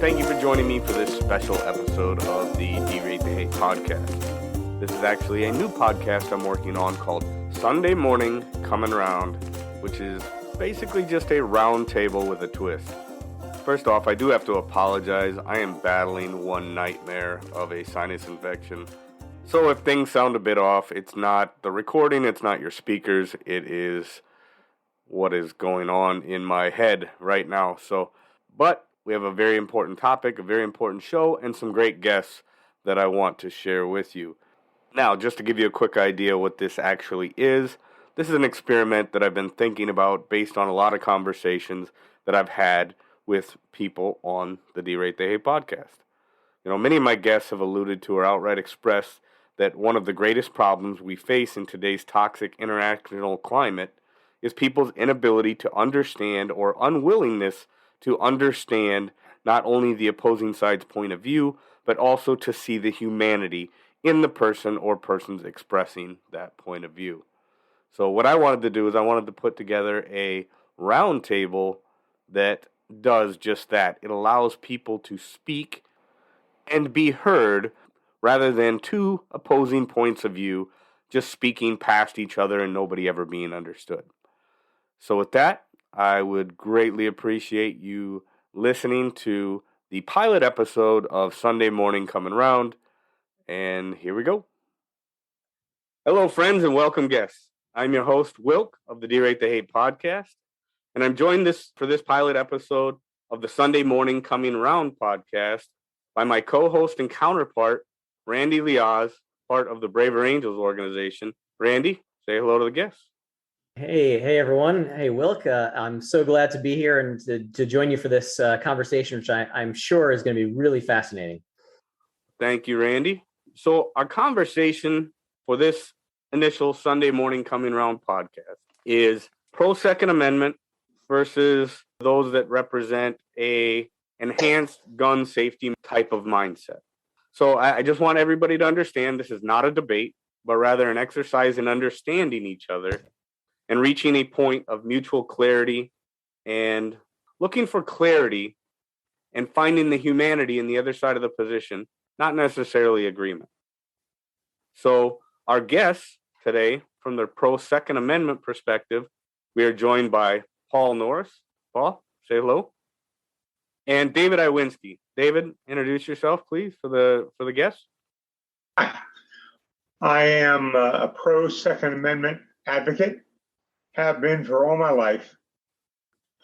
thank you for joining me for this special episode of the Derate the Hate podcast. This is actually a new podcast I'm working on called Sunday Morning Comin Round, which is basically just a round table with a twist. First off, I do have to apologize. I am battling one nightmare of a sinus infection. So if things sound a bit off, it's not the recording, it's not your speakers, it is what is going on in my head right now. But we have a very important topic, a very important show, and some great guests that I want to share with you. Now, just to give you a quick idea what this actually is, this is an experiment that I've been thinking about based on a lot of conversations that I've had with people on the Derate the Hate podcast. Many of my guests have alluded to or outright expressed that one of the greatest problems we face in today's toxic interactional climate is people's inability to understand or unwillingness to understand not only the opposing side's point of view, but also to see the humanity in the person or persons expressing that point of view. So what I wanted to do is I wanted to put together a round table that does just that. It allows people to speak and be heard rather than two opposing points of view just speaking past each other and nobody ever being understood. So with that, I would greatly appreciate you listening to the pilot episode of Sunday Morning Comin Round. And here we go. Hello, friends, and welcome guests. I'm your host, Wilk, of the Derate the Hate podcast. And I'm joined for this pilot episode of the Sunday Morning Comin Round podcast by my co-host and counterpart, Randy Liaz, part of the Braver Angels organization. Randy, say hello to the guests. Hey everyone. Hey Wilk, I'm so glad to be here and to join you for this conversation, which I'm sure is going to be really fascinating. Thank you, Randy. So our conversation for this initial Sunday Morning Comin Round podcast is pro-Second Amendment versus those that represent a enhanced gun safety type of mindset. So I just want everybody to understand this is not a debate, but rather an exercise in understanding each other and reaching a point of mutual clarity and looking for clarity and finding the humanity in the other side of the position, not necessarily agreement. So our guests today, from the pro-Second Amendment perspective, we are joined by Paul Norris. Paul, say hello. And David Iwinski. David, introduce yourself, please, for the guests. I am a pro-Second Amendment advocate. Have been for all my life,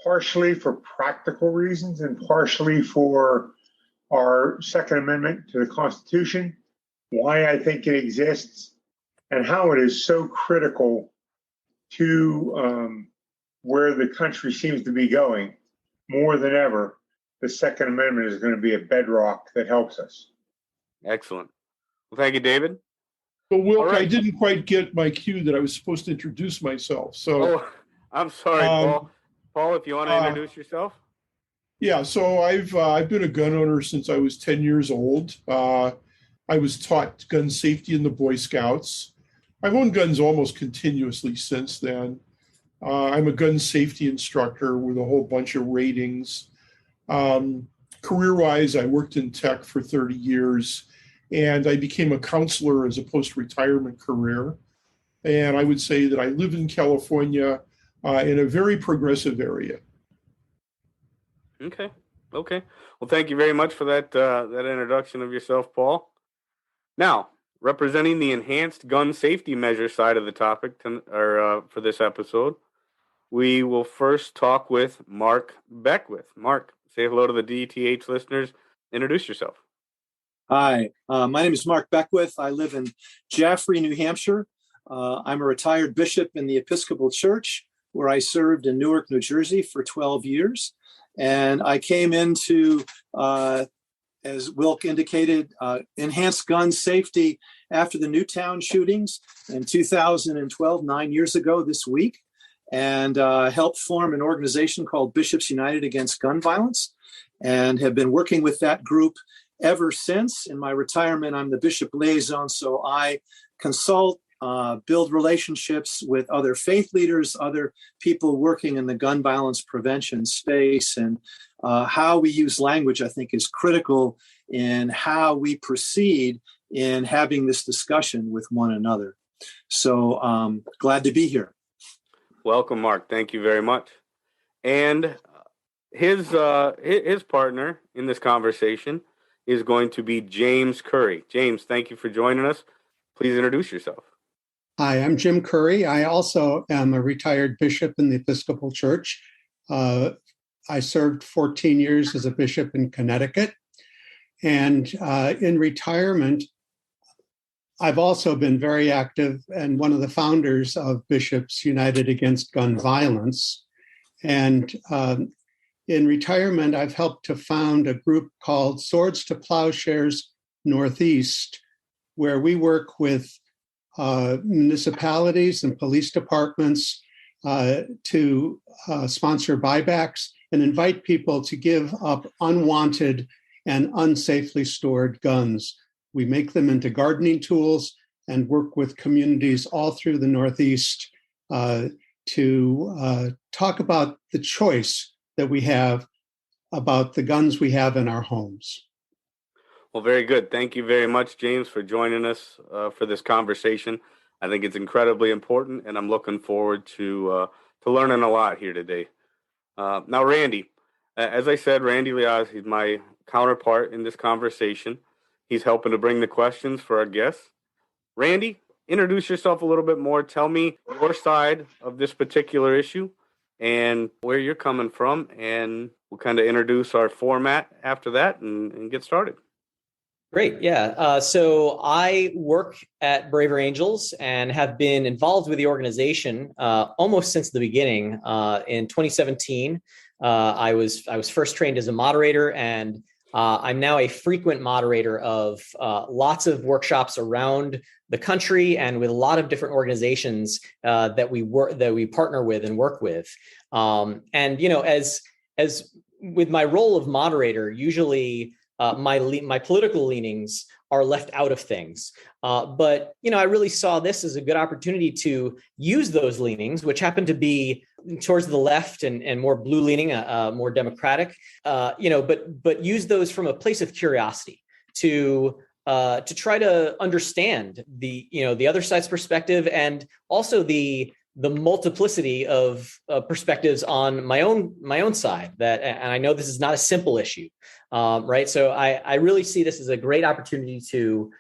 partially for practical reasons and partially for our Second Amendment to the Constitution, why I think it exists, and how it is so critical to where the country seems to be going. More than ever, the Second Amendment is going to be a bedrock that helps us. Excellent. Well, thank you, David. But Wilk, right. I didn't quite get my cue that I was supposed to introduce myself. So, I'm sorry, Paul. Paul, if you want to introduce yourself. Yeah, so I've been a gun owner since I was 10 years old. I was taught gun safety in the Boy Scouts. I've owned guns almost continuously since then. I'm a gun safety instructor with a whole bunch of ratings. Career-wise, I worked in tech for 30 years. And I became a counselor as a post-retirement career. And I would say that I live in California in a very progressive area. Okay. Well, thank you very much for that introduction of yourself, Paul. Now, representing the enhanced gun safety measure side of the topic for this episode, we will first talk with Mark Beckwith. Mark, say hello to the DTH listeners. Introduce yourself. Hi, my name is Mark Beckwith. I live in Jaffrey, New Hampshire. I'm a retired bishop in the Episcopal Church, where I served in Newark, New Jersey for 12 years. And I came into, as Wilk indicated, enhanced gun safety after the Newtown shootings in 2012, 9 years ago this week, and helped form an organization called Bishops United Against Gun Violence, and have been working with that group ever since. In my retirement, I'm the bishop liaison, so I consult, build relationships with other faith leaders, other people working in the gun violence prevention space. And how we use language, I think, is critical in how we proceed in having this discussion with one another. So glad to be here. Welcome, Mark. Thank you very much. And his partner in this conversation is going to be James Curry. James, thank you for joining us. Please introduce yourself. Hi, I'm Jim Curry. I also am a retired bishop in the Episcopal Church. I served 14 years as a bishop in Connecticut. And in retirement, I've also been very active and one of the founders of Bishops United Against Gun Violence. And in retirement, I've helped to found a group called Swords to Plowshares Northeast, where we work with municipalities and police departments to sponsor buybacks and invite people to give up unwanted and unsafely stored guns. We make them into gardening tools and work with communities all through the Northeast to talk about the choice that we have about the guns we have in our homes. Well, very good. Thank you very much, James, for joining us for this conversation. I think it's incredibly important, and I'm looking forward to learning a lot here today. Now, Randy, as I said, Randy Liaz, he's my counterpart in this conversation. He's helping to bring the questions for our guests. Randy, introduce yourself a little bit more. Tell me your side of this particular issue and where you're coming from, and we'll kind of introduce our format after that and get started. Great. Yeah. So I work at Braver Angels and have been involved with the organization almost since the beginning. In 2017, I was first trained as a moderator, and I'm now a frequent moderator of lots of workshops around the country and with a lot of different organizations that we partner with and work with. And as with my role of moderator, usually my political leanings are left out of things. But I really saw this as a good opportunity to use those leanings, which happen to be towards the left and more blue leaning, more democratic, but use those from a place of curiosity to try to understand the other side's perspective, and also the multiplicity of perspectives on my own side. And I know this is not a simple issue, right? So I really see this as a great opportunity to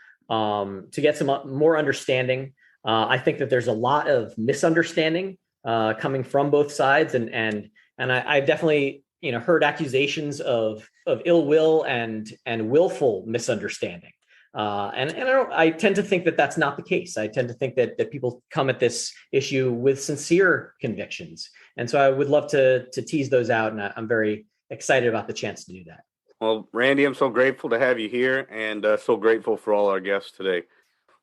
get some more understanding. I think that there's a lot of misunderstanding coming from both sides, and I've definitely heard accusations of ill will and willful misunderstanding. And I tend to think that that's not the case. I tend to think that people come at this issue with sincere convictions. And so I would love to tease those out. And I'm very excited about the chance to do that. Well, Randy, I'm so grateful to have you here, and so grateful for all our guests today.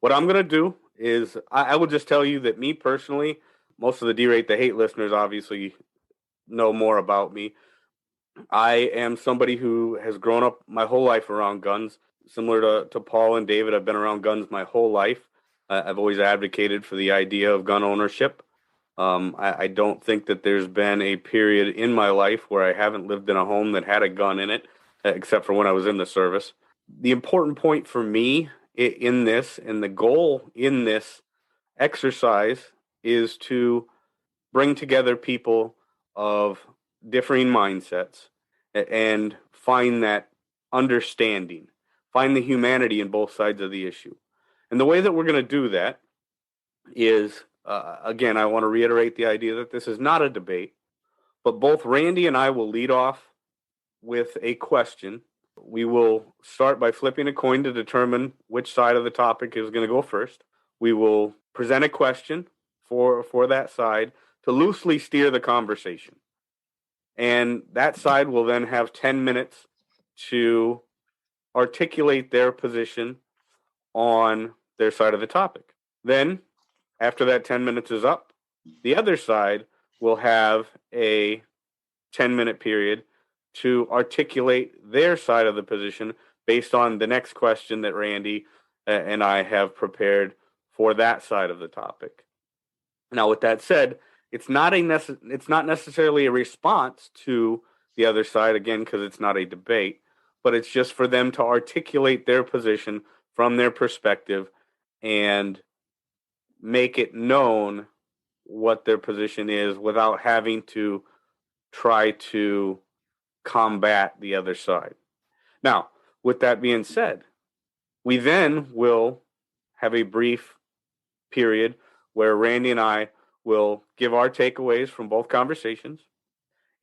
What I'm going to do is I will just tell you that me personally, most of the Derate the Hate listeners obviously know more about me. I am somebody who has grown up my whole life around guns. Similar to Paul and David, I've been around guns my whole life. I've always advocated for the idea of gun ownership. I don't think that there's been a period in my life where I haven't lived in a home that had a gun in it, except for when I was in the service. The important point for me in this, and the goal in this exercise, is to bring together people of differing mindsets and find that understanding. Find the humanity in both sides of the issue. And the way that we're going to do that is, again, I want to reiterate the idea that this is not a debate, but both Randy and I will lead off with a question. We will start by flipping a coin to determine which side of the topic is going to go first. We will present a question for that side to loosely steer the conversation. And that side will then have 10 minutes to articulate their position on their side of the topic. Then, after that 10 minutes is up, the other side will have a 10-minute period to articulate their side of the position based on the next question that Randy and I have prepared for that side of the topic. Now, with that said, it's not necessarily a response to the other side, again, because it's not a debate, but it's just for them to articulate their position from their perspective and make it known what their position is without having to try to combat the other side. Now, with that being said, we then will have a brief period where Randy and I will give our takeaways from both conversations,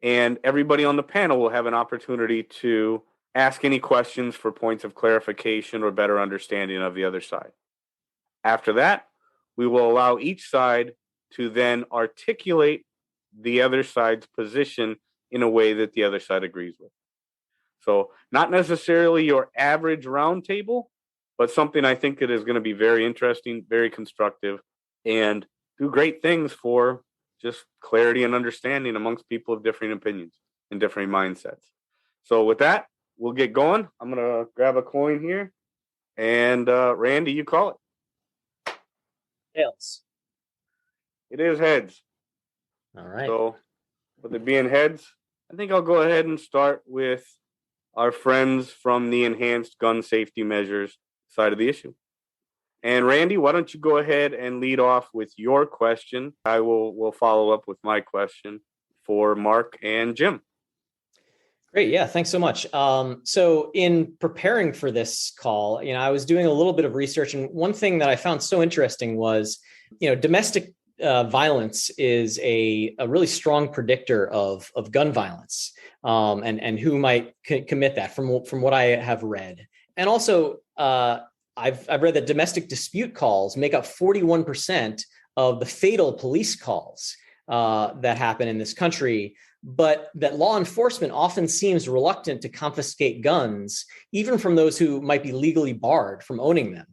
and everybody on the panel will have an opportunity to ask any questions for points of clarification or better understanding of the other side. After that, we will allow each side to then articulate the other side's position in a way that the other side agrees with. So not necessarily your average roundtable, but something I think that is going to be very interesting, very constructive, and do great things for just clarity and understanding amongst people of differing opinions and differing mindsets. So with that, we'll get going. I'm going to grab a coin here. And Randy, you call it. Tails. It is heads. All right. So with it being heads, I think I'll go ahead and start with our friends from the enhanced gun safety measures side of the issue. And Randy, why don't you go ahead and lead off with your question? I will follow up with my question for Mark and Jim. Great. Yeah. Thanks so much. So in preparing for this call, I was doing a little bit of research, and one thing that I found so interesting was, domestic violence is a really strong predictor of gun violence, and who might commit that from what I have read. And also, I've read that domestic dispute calls make up 41% of the fatal police calls that happen in this country, but that law enforcement often seems reluctant to confiscate guns, even from those who might be legally barred from owning them,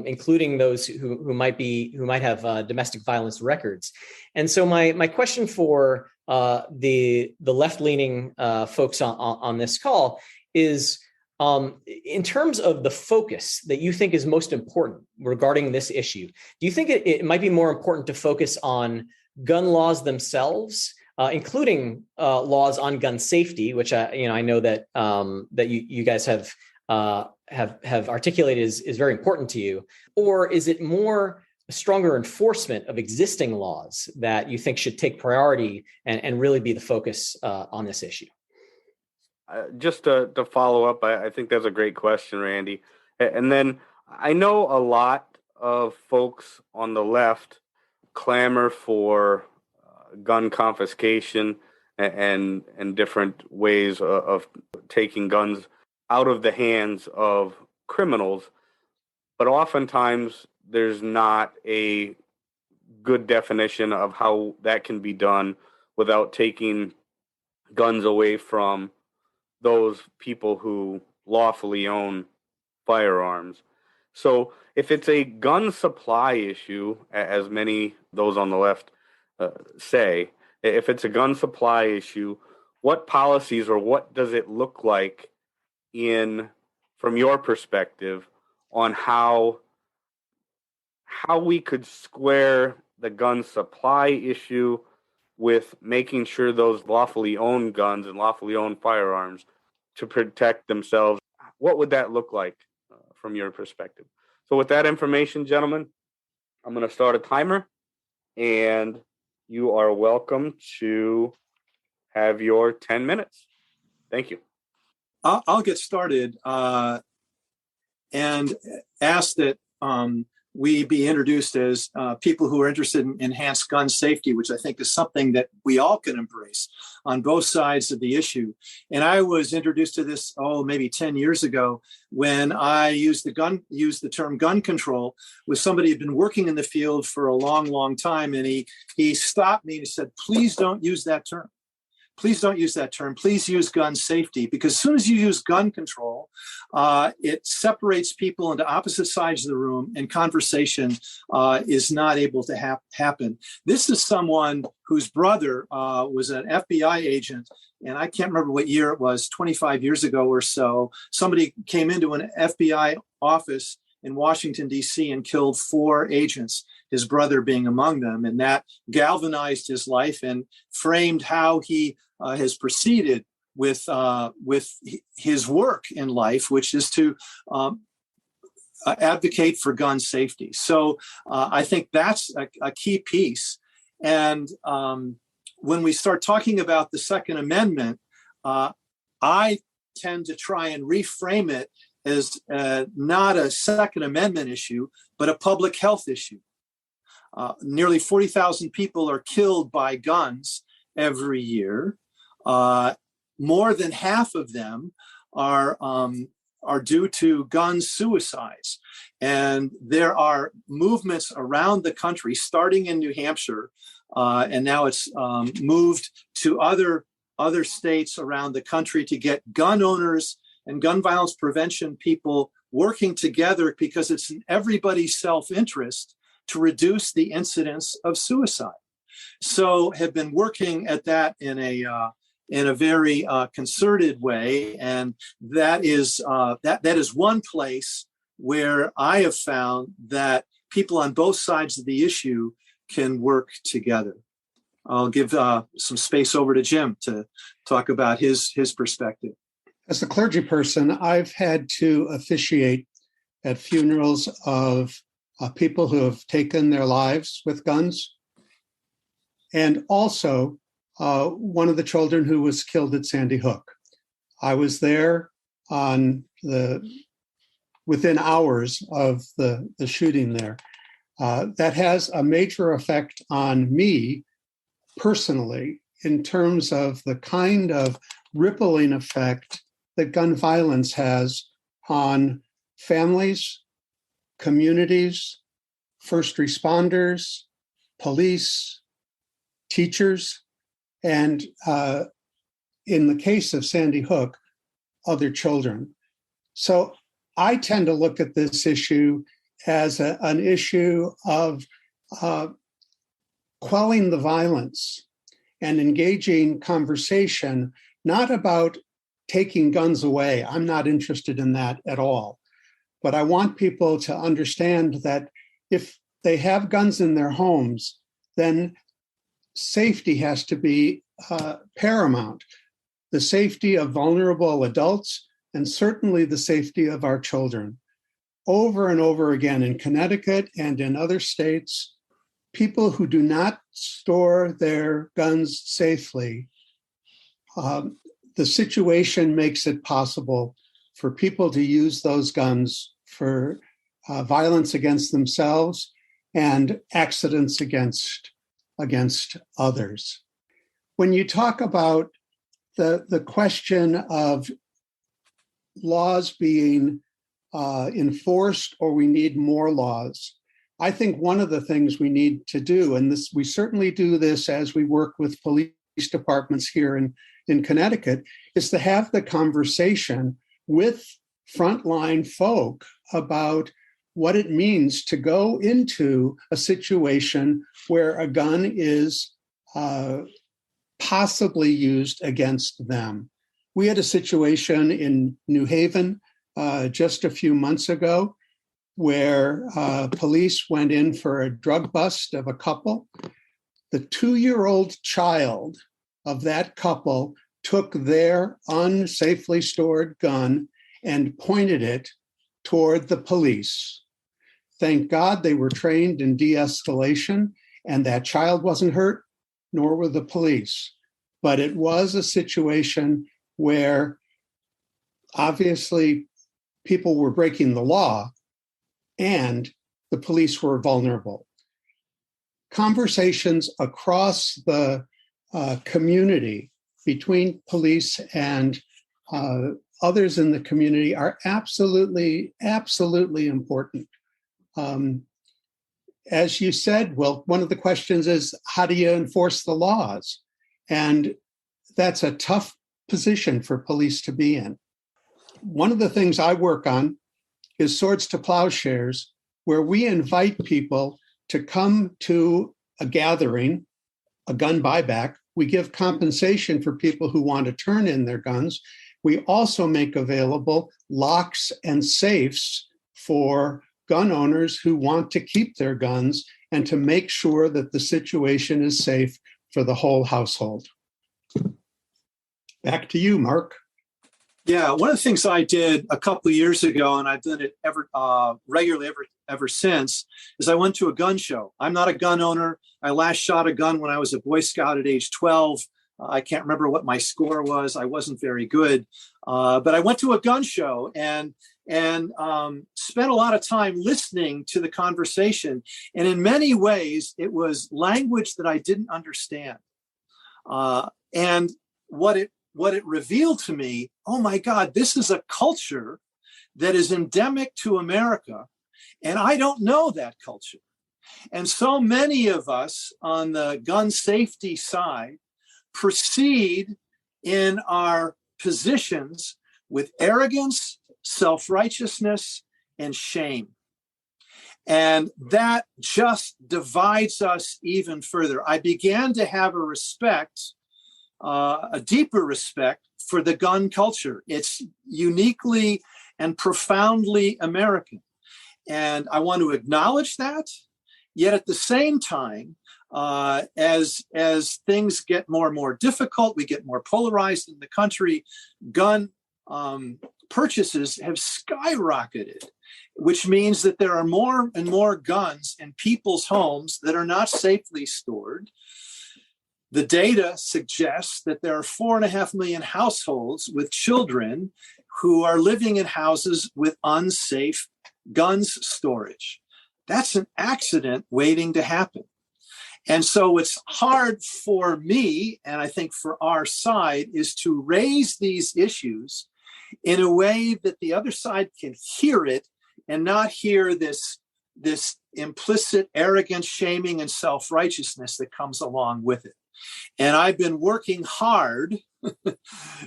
including those who might have domestic violence records. And so my question for the left-leaning folks on this call is, in terms of the focus that you think is most important regarding this issue, do you think it might be more important to focus on gun laws themselves, including laws on gun safety, which I know that you guys have articulated is very important to you, or is it more a stronger enforcement of existing laws that you think should take priority and really be the focus on this issue? Just to follow up, I think that's a great question, Randy. And then I know a lot of folks on the left clamor for gun confiscation and different ways of taking guns out of the hands of criminals. But oftentimes there's not a good definition of how that can be done without taking guns away from those people who lawfully own firearms. So if it's a gun supply issue, as many those on the left say, if it's a gun supply issue, what policies or what does it look like from your perspective on how we could square the gun supply issue with making sure those lawfully owned guns and lawfully owned firearms to protect themselves? What would that look like from your perspective? So with that information, gentlemen, I'm going to start a timer, and you are welcome to have your 10 minutes. Thank you. I'll get started and ask that we be introduced as people who are interested in enhanced gun safety, which I think is something that we all can embrace on both sides of the issue. And I was introduced to this, maybe 10 years ago, when I used the term gun control with somebody who had been working in the field for a long, long time. And he stopped me and he said, please don't use that term. Please don't use that term. Please use gun safety, because as soon as you use gun control, it separates people into opposite sides of the room, and conversation is not able to happen. This is someone whose brother was an FBI agent, and I can't remember what year it was, 25 years ago or so. Somebody came into an FBI office in Washington, D.C. and killed 4 agents, his brother being among them. And that galvanized his life and framed how he has proceeded his work in life, which is to advocate for gun safety. So I think that's a key piece. And when we start talking about the Second Amendment, I tend to try and reframe it as not a Second Amendment issue, but a public health issue. Nearly 40,000 people are killed by guns every year. More than half of them are due to gun suicides. And there are movements around the country, starting in New Hampshire, and now it's moved to other states around the country to get gun owners and gun violence prevention people working together, because it's in everybody's self-interest to reduce the incidence of suicide. So have been working at that in a very concerted way, and that is one place where I have found that people on both sides of the issue can work together. I'll give some space over to Jim to talk about his perspective. As a clergy person, I've had to officiate at funerals of people who have taken their lives with guns, and also one of the children who was killed at Sandy Hook. I was there within hours of the shooting there. That has a major effect on me personally in terms of the kind of rippling effect that gun violence has on families, communities, first responders, police, teachers, and in the case of Sandy Hook, other children. So I tend to look at this issue as an issue of quelling the violence and engaging conversation, not about taking guns away. I'm not interested in that at all. But I want people to understand that if they have guns in their homes, then safety has to be paramount. The safety of vulnerable adults, and certainly the safety of our children. Over and over again in Connecticut and in other states, people who do not store their guns safely, the situation makes it possible for people to use those guns for violence against themselves and accidents against others. When you talk about the question of laws being enforced, or we need more laws, I think one of the things we need to do, and this we certainly do this as we work with police departments here in Connecticut, is to have the conversation with frontline folk about what it means to go into a situation where a gun is possibly used against them. We had a situation in New Haven just a few months ago where police went in for a drug bust of a couple. The 2-year-old child of that couple took their unsafely stored gun and pointed it toward the police. Thank God they were trained in de-escalation, and that child wasn't hurt, nor were the police. But it was a situation where obviously people were breaking the law and the police were vulnerable. Conversations across the community between police and others in the community are absolutely important. As you said, well, one of the questions is, how do you enforce the laws? And that's a tough position for police to be in. One of the things I work on is Swords to Plowshares, where we invite people to come to a gathering, a gun buyback. We give compensation for people who want to turn in their guns. We also make available locks and safes for gun owners who want to keep their guns and to make sure that the situation is safe for the whole household. Back to you, Mark. Yeah, one of the things I did a couple of years ago, and I've done it regularly ever since, is I went to a gun show. I'm not a gun owner. I last shot a gun when I was a Boy Scout at age 12. I can't remember what my score was. I wasn't very good, but I went to a gun show and spent a lot of time listening to the conversation. And in many ways, it was language that I didn't understand. And what it revealed to me, oh my God, this is a culture that is endemic to America, and I don't know that culture. And so many of us on the gun safety side proceed in our positions with arrogance, self-righteousness, and shame. And that just divides us even further. I began to have a deeper respect for the gun culture. It's uniquely and profoundly American. And I want to acknowledge that. Yet at the same time, as things get more and more difficult, we get more polarized in the country, gun purchases have skyrocketed, which means that there are more and more guns in people's homes that are not safely stored. The data suggests that there are 4.5 million households with children who are living in houses with unsafe guns storage. That's an accident waiting to happen. And so what's hard for me, and I think for our side, is to raise these issues in a way that the other side can hear it and not hear this implicit arrogance, shaming, and self-righteousness that comes along with it. And I've been working hard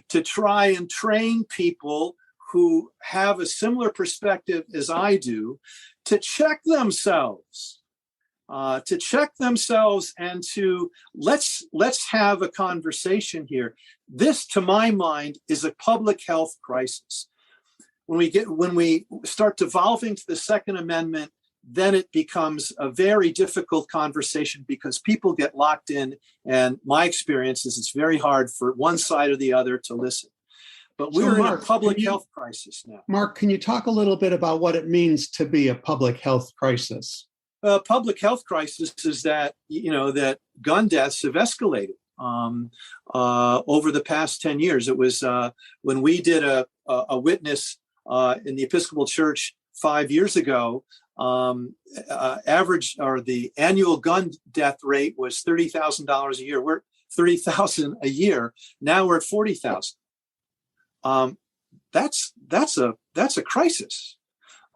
to try and train people who have a similar perspective as I do to check themselves, and to let's have a conversation here. This, to my mind, is a public health crisis. When we start devolving to the Second Amendment, then it becomes a very difficult conversation because people get locked in. And my experience is it's very hard for one side or the other to listen. But we're in a public health crisis now. Mark, can you talk a little bit about what it means to be a public health crisis? Public health crisis is that, that gun deaths have escalated over the past 10 years. It was when we did a witness in the Episcopal Church 5 years ago, the annual gun death rate was $30,000 a year. We're at $30,000 a year. Now we're at $40,000. That's a crisis.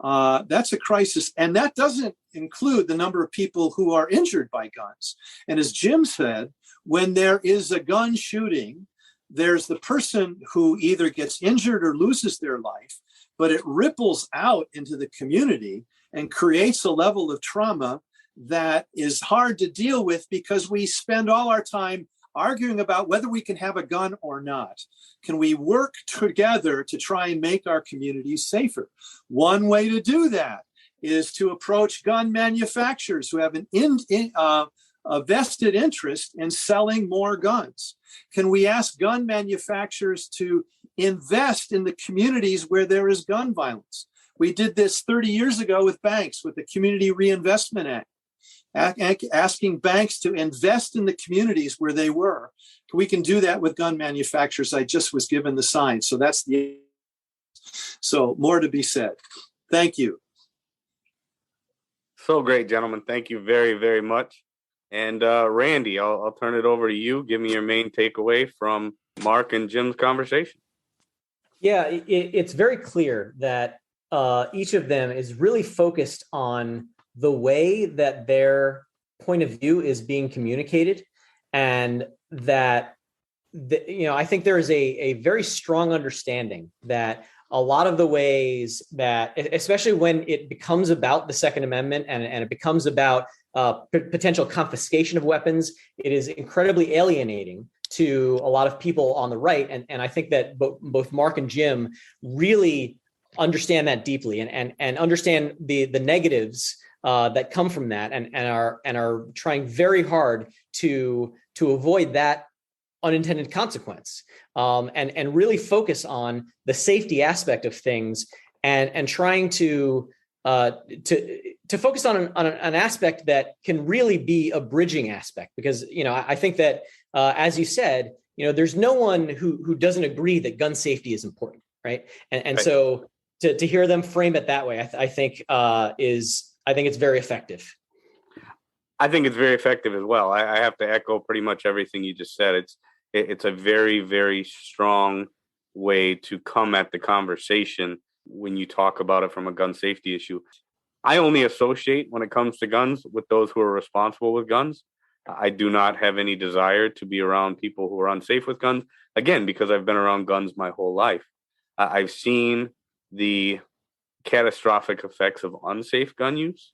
That's a crisis. And that doesn't include the number of people who are injured by guns. And as Jim said, when there is a gun shooting, there's the person who either gets injured or loses their life, but it ripples out into the community and creates a level of trauma that is hard to deal with because we spend all our time arguing about whether we can have a gun or not. Can we work together to try and make our communities safer? One way to do that is to approach gun manufacturers who have a vested interest in selling more guns. Can we ask gun manufacturers to invest in the communities where there is gun violence? We did this 30 years ago with banks, with the Community Reinvestment Act, asking banks to invest in the communities where they were. We can do that with gun manufacturers. I just was given the sign. So more to be said. Thank you. So great, gentlemen. Thank you very, very much. And Randy, I'll turn it over to you. Give me your main takeaway from Mark and Jim's conversation. Yeah, it's very clear that each of them is really focused on the way that their point of view is being communicated, and that I think there is a very strong understanding that a lot of the ways that, especially when it becomes about the Second Amendment and it becomes about potential confiscation of weapons, it is incredibly alienating to a lot of people on the right. And I think that both Mark and Jim really understand that deeply and understand the negatives that come from that and are trying very hard to avoid that unintended consequence, and really focus on the safety aspect of things, and trying to focus on an aspect that can really be a bridging aspect, because I think that as you said, there's no one who doesn't agree that gun safety is important, right? And right. So to hear them frame it that way, I think it's very effective. I think it's very effective as well. I have to echo pretty much everything you just said. It's a very, very strong way to come at the conversation when you talk about it from a gun safety issue. I only associate, when it comes to guns, with those who are responsible with guns. I do not have any desire to be around people who are unsafe with guns, again, because I've been around guns my whole life. I've seen the catastrophic effects of unsafe gun use,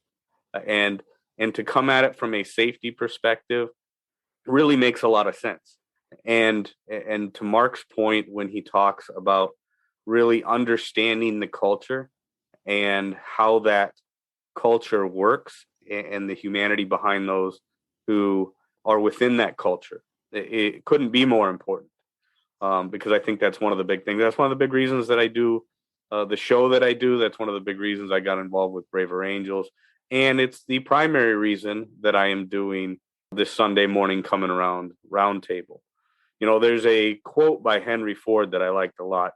and to come at it from a safety perspective really makes a lot of sense. And to Mark's point, when he talks about really understanding the culture and how that culture works and the humanity behind those who are within that culture, it couldn't be more important, because I think that's one of the big things. That's one of the big reasons that I do the show that I do. That's one of the big reasons I got involved with Braver Angels. And it's the primary reason that I am doing this Sunday morning coming around roundtable. There's a quote by Henry Ford that I liked a lot.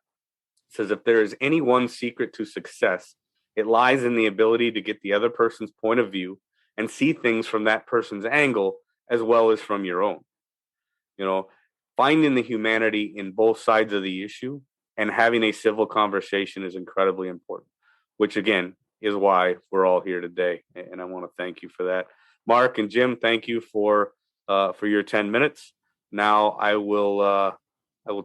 It says, if there is any one secret to success, it lies in the ability to get the other person's point of view and see things from that person's angle as well as from your own. Finding the humanity in both sides of the issue and having a civil conversation is incredibly important, which again is why we're all here today. And I want to thank you for that. Mark and Jim, thank you for your 10 minutes. Now I will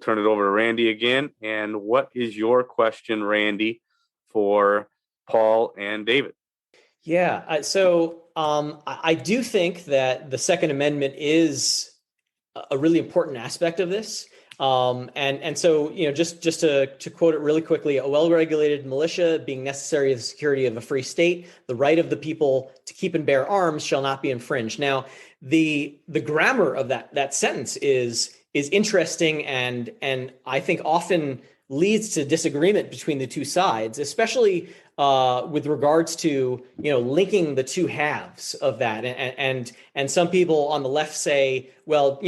turn it over to Randy again. And what is your question, Randy, for Paul and David? Yeah. So I do think that the Second Amendment is a really important aspect of this. And so, just to quote it really quickly, a well-regulated militia being necessary to the security of a free state, the right of the people to keep and bear arms shall not be infringed. Now, the grammar of that sentence is interesting, and I think often leads to disagreement between the two sides, especially with regards to linking the two halves of that. And some people on the left say, well,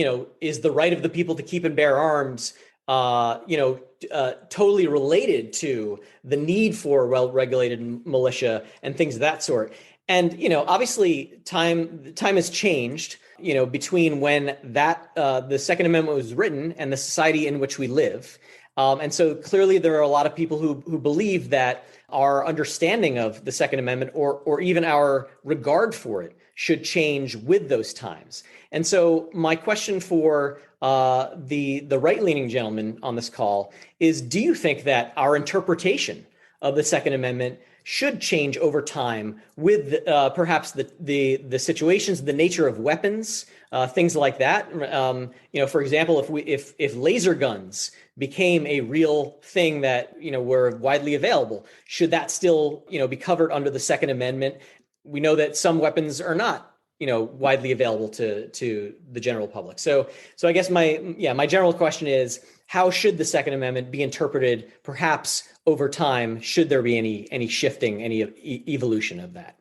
is the right of the people to keep and bear arms totally related to the need for a well-regulated militia and things of that sort. And obviously time has changed between when the Second Amendment was written and the society in which we live. And so clearly there are a lot of people who believe that our understanding of the Second Amendment or even our regard for it should change with those times. And so my question for the right-leaning gentleman on this call is, do you think that our interpretation of the Second Amendment should change over time with perhaps the situations, the nature of weapons, things like that? For example, if laser guns became a real thing that were widely available, should that still be covered under the Second Amendment? We know that some weapons are not widely available to the general public. So I guess my general question is, how should the Second Amendment be interpreted, perhaps over time? Should there be any shifting, any evolution of that?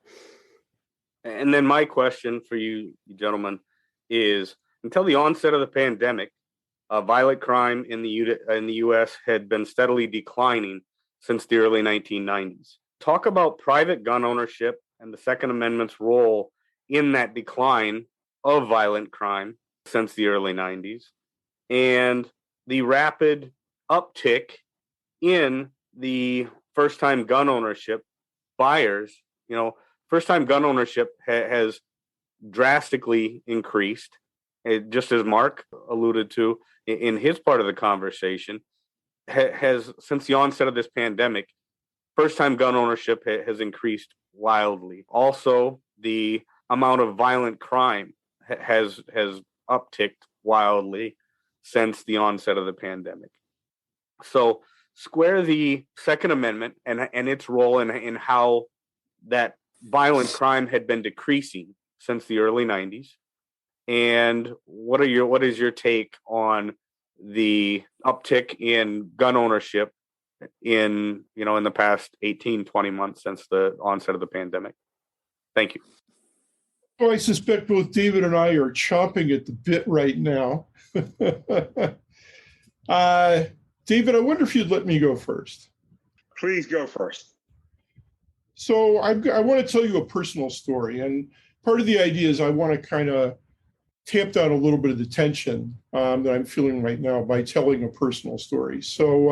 And then my question for you gentlemen is, until the onset of the pandemic, violent crime in the U.S. had been steadily declining since the early 1990s. Talk about private gun ownership and the Second Amendment's role in that decline of violent crime since the early 90s, and the rapid uptick in the first-time gun ownership buyers. First-time gun ownership has drastically increased, just as Mark alluded to in his part of the conversation. Has since the onset of this pandemic, first-time gun ownership has increased wildly. Also, the amount of violent crime has upticked wildly since the onset of the pandemic. So square the Second Amendment and its role in how that violent crime had been decreasing since the early 90s, And what is your take on the uptick in gun ownership in the past 18, 20 months since the onset of the pandemic? Thank you. Well, I suspect both David and I are chomping at the bit right now. David, I wonder if you'd let me go first. Please go first. So I want to tell you a personal story. And part of the idea is I want to kind of tamp down a little bit of the tension that I'm feeling right now by telling a personal story. So,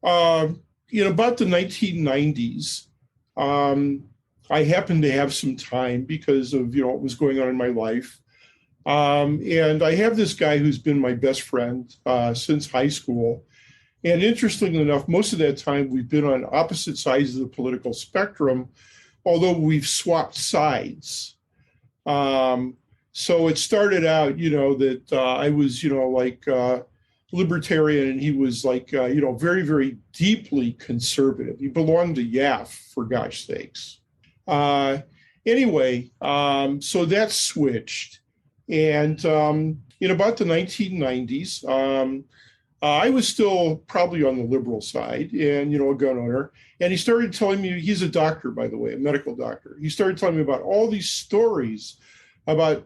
about the 1990s, I happened to have some time because of, what was going on in my life. And I have this guy who's been my best friend since high school. And interestingly enough, most of that time we've been on opposite sides of the political spectrum, although we've swapped sides. So it started out, that I was, libertarian, and he was very, very deeply conservative. He belonged to YAF, for gosh sakes. Anyway, so that switched. And in about the 1990s, I was still probably on the liberal side and, a gun owner. And he started telling me, he's a doctor, by the way, a medical doctor. He started telling me about all these stories about,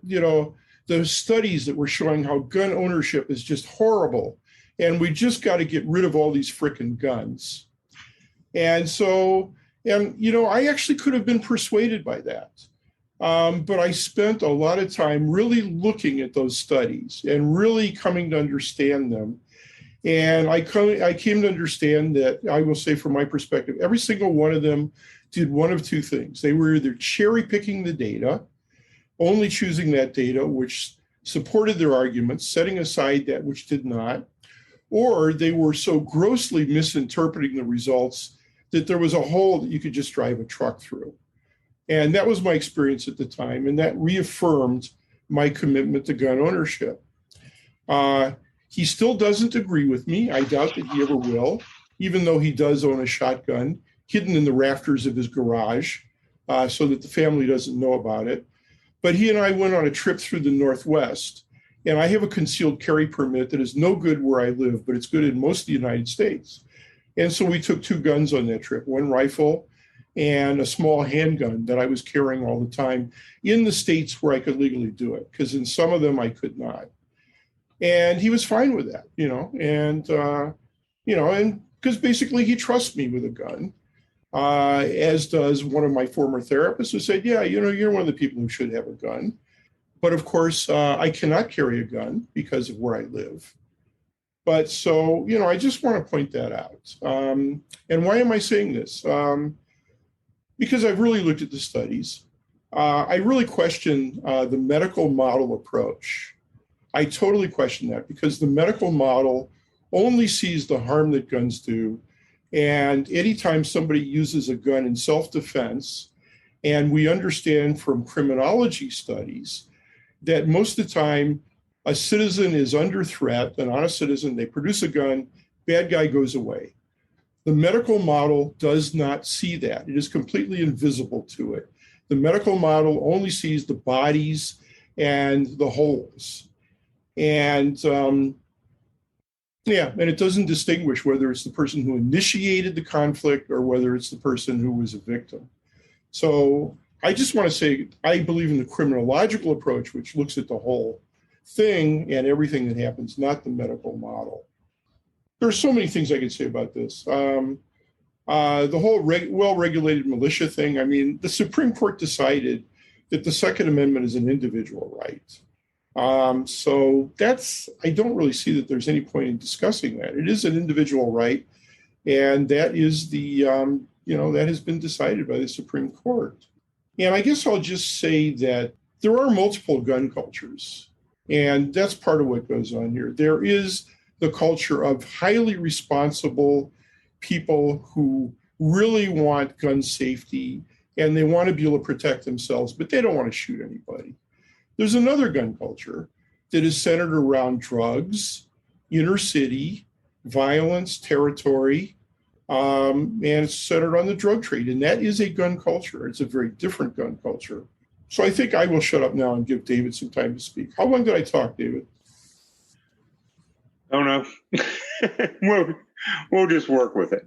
the studies that were showing how gun ownership is just horrible. And we just got to get rid of all these frickin' guns. And so, I actually could have been persuaded by that. But I spent a lot of time really looking at those studies and really coming to understand them. And I came to understand that, I will say from my perspective, every single one of them did one of two things. They were either cherry picking the data, only choosing that data which supported their arguments, setting aside that which did not, or they were so grossly misinterpreting the results that there was a hole that you could just drive a truck through. And that was my experience at the time, and that reaffirmed my commitment to gun ownership. He still doesn't agree with me. I doubt that he ever will, even though he does own a shotgun hidden in the rafters of his garage so that the family doesn't know about it. But he and I went on a trip through the Northwest, and I have a concealed carry permit that is no good where I live, but it's good in most of the United States. And so we took two guns on that trip, one rifle and a small handgun that I was carrying all the time in the states where I could legally do it, because in some of them I could not. And he was fine with that, and because basically he trusts me with a gun, as does one of my former therapists who said, yeah, you're one of the people who should have a gun. But of course, I cannot carry a gun because of where I live. But so, I just want to point that out. And why am I saying this? Because I've really looked at the studies. I really question the medical model approach. I totally question that, because the medical model only sees the harm that guns do. And anytime somebody uses a gun in self-defense, and we understand from criminology studies that most of the time a citizen is under threat, an honest citizen, they produce a gun, bad guy goes away. The medical model does not see that. It is completely invisible to it. The medical model only sees the bodies and the holes. And and it doesn't distinguish whether it's the person who initiated the conflict or whether it's the person who was a victim. So I just want to say, I believe in the criminological approach, which looks at the whole thing and everything that happens, not the medical model. There's so many things I could say about this. The whole well-regulated militia thing, the Supreme Court decided that the Second Amendment is an individual right. So I don't really see that there's any point in discussing that. It is an individual right, and that is that has been decided by the Supreme Court. And I guess I'll just say that there are multiple gun cultures, and that's part of what goes on here. There is the culture of highly responsible people who really want gun safety, and they want to be able to protect themselves, but they don't want to shoot anybody. There's another gun culture that is centered around drugs, inner city, violence, territory, and it's centered on the drug trade. And that is a gun culture. It's a very different gun culture. So I think I will shut up now and give David some time to speak. How long did I talk, David? Oh no, we'll just work with it.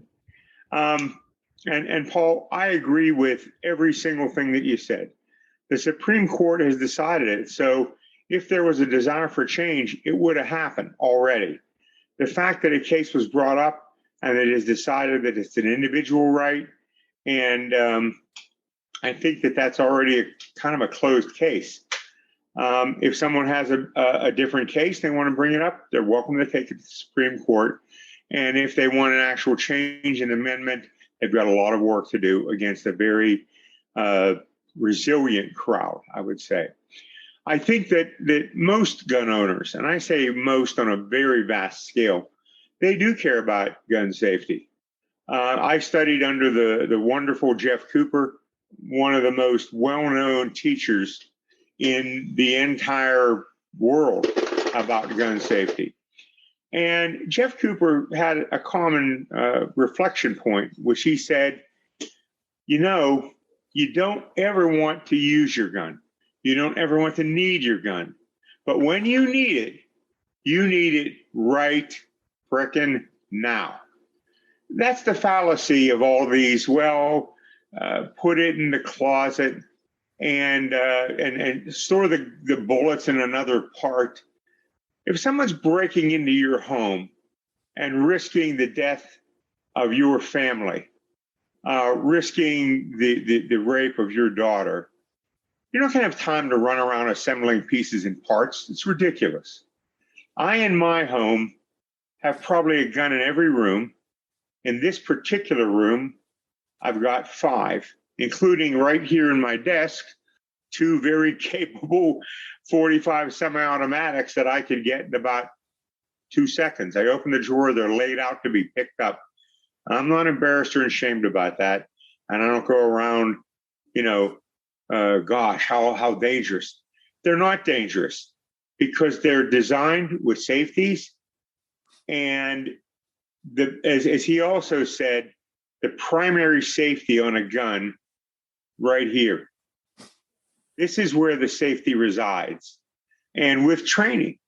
And Paul, I agree with every single thing that you said. The Supreme Court has decided it. So if there was a desire for change, it would have happened already. The fact that a case was brought up and it is decided that it's an individual right, and I think that that's already kind of a closed case. If someone has a different case, they want to bring it up, they're welcome to take it to the Supreme Court. And if they want an actual change in amendment, they've got a lot of work to do against a very resilient crowd, I would say. I think that most gun owners, and I say most on a very vast scale, they do care about gun safety. I studied under the wonderful Jeff Cooper, one of the most well-known teachers in the entire world about gun safety. And Jeff Cooper had a common reflection point, which he said, you don't ever want to use your gun. You don't ever want to need your gun. But when you need it right frickin' now. That's the fallacy of all these, put it in the closet and store the bullets in another part. If someone's breaking into your home and risking the death of your family, risking the rape of your daughter, you're not going to have time to run around assembling pieces and parts. It's ridiculous. I, in my home, have probably a gun in every room. In this particular room, I've got 5, including right here in my desk, 2 very capable 45 semi-automatics that I could get in about 2 seconds. I open the drawer, they're laid out to be picked up. I'm not embarrassed or ashamed about that. And I don't go around, how dangerous. They're not dangerous because they're designed with safeties. And as he also said, the primary safety on a gun right here. This is where the safety resides. And with training.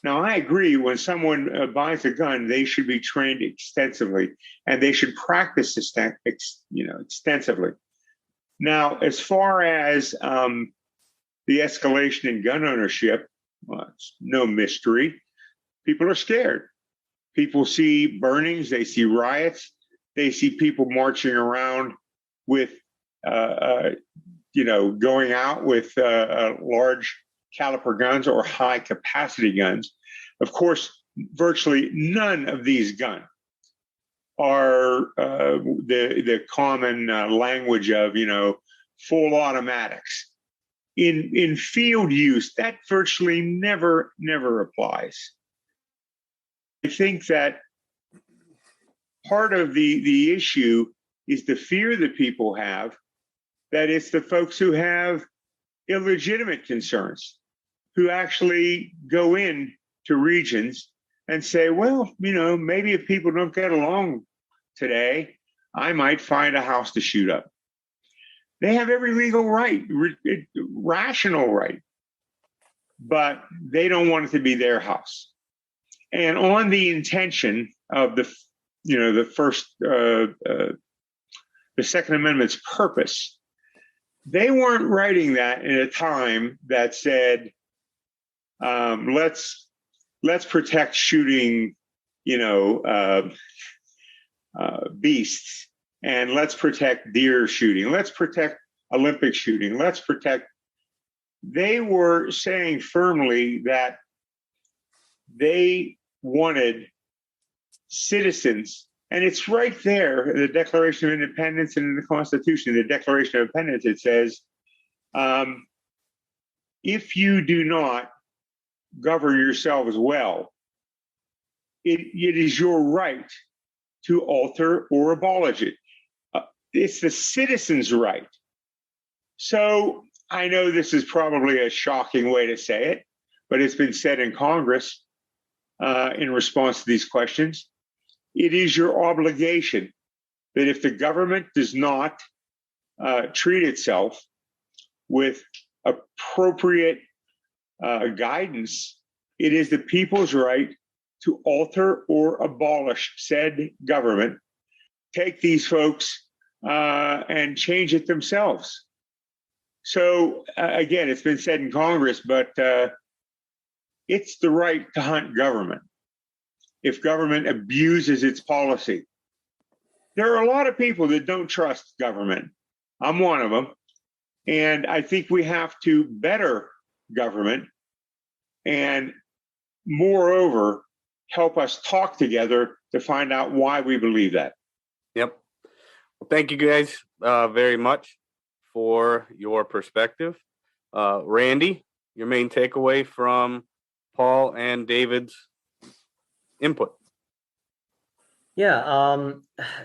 Now, I agree, when someone buys a gun, they should be trained extensively and they should practice extensively. Now, as far as the escalation in gun ownership, it's no mystery. People are scared. People see burnings, they see riots, they see people marching around with, going out with large caliber guns or high capacity guns. Of course, virtually none of these guns are the common language of, full automatics. In field use, that virtually never applies. I think that part of the issue is the fear that people have, that it's the folks who have illegitimate concerns, who actually go in to regions and say, well, maybe if people don't get along today, I might find a house to shoot up. They have every legal right, rational right, but they don't want it to be their house. And on the intention of the Second Amendment's purpose, they weren't writing that in a time that said, let's protect shooting, beasts, and let's protect deer shooting, let's protect Olympic shooting, let's protect. They were saying firmly that they wanted citizens, and it's right there in the Declaration of Independence and in the Constitution. The Declaration of Independence, it says, if you do not govern yourselves well, it is your right to alter or abolish it. It's the citizen's right. So I know this is probably a shocking way to say it, but it's been said in Congress in response to these questions. It is your obligation that if the government does not treat itself with appropriate guidance, it is the people's right to alter or abolish said government, take these folks and change it themselves. So again, it's been said in Congress, but it's the right to hunt government if government abuses its policy. There are a lot of people that don't trust government. I'm one of them. And I think we have to better government and, moreover, help us talk together to find out why we believe that. Yep. Well, thank you guys very much for your perspective. Randy, your main takeaway from Paul and David's input. Yeah.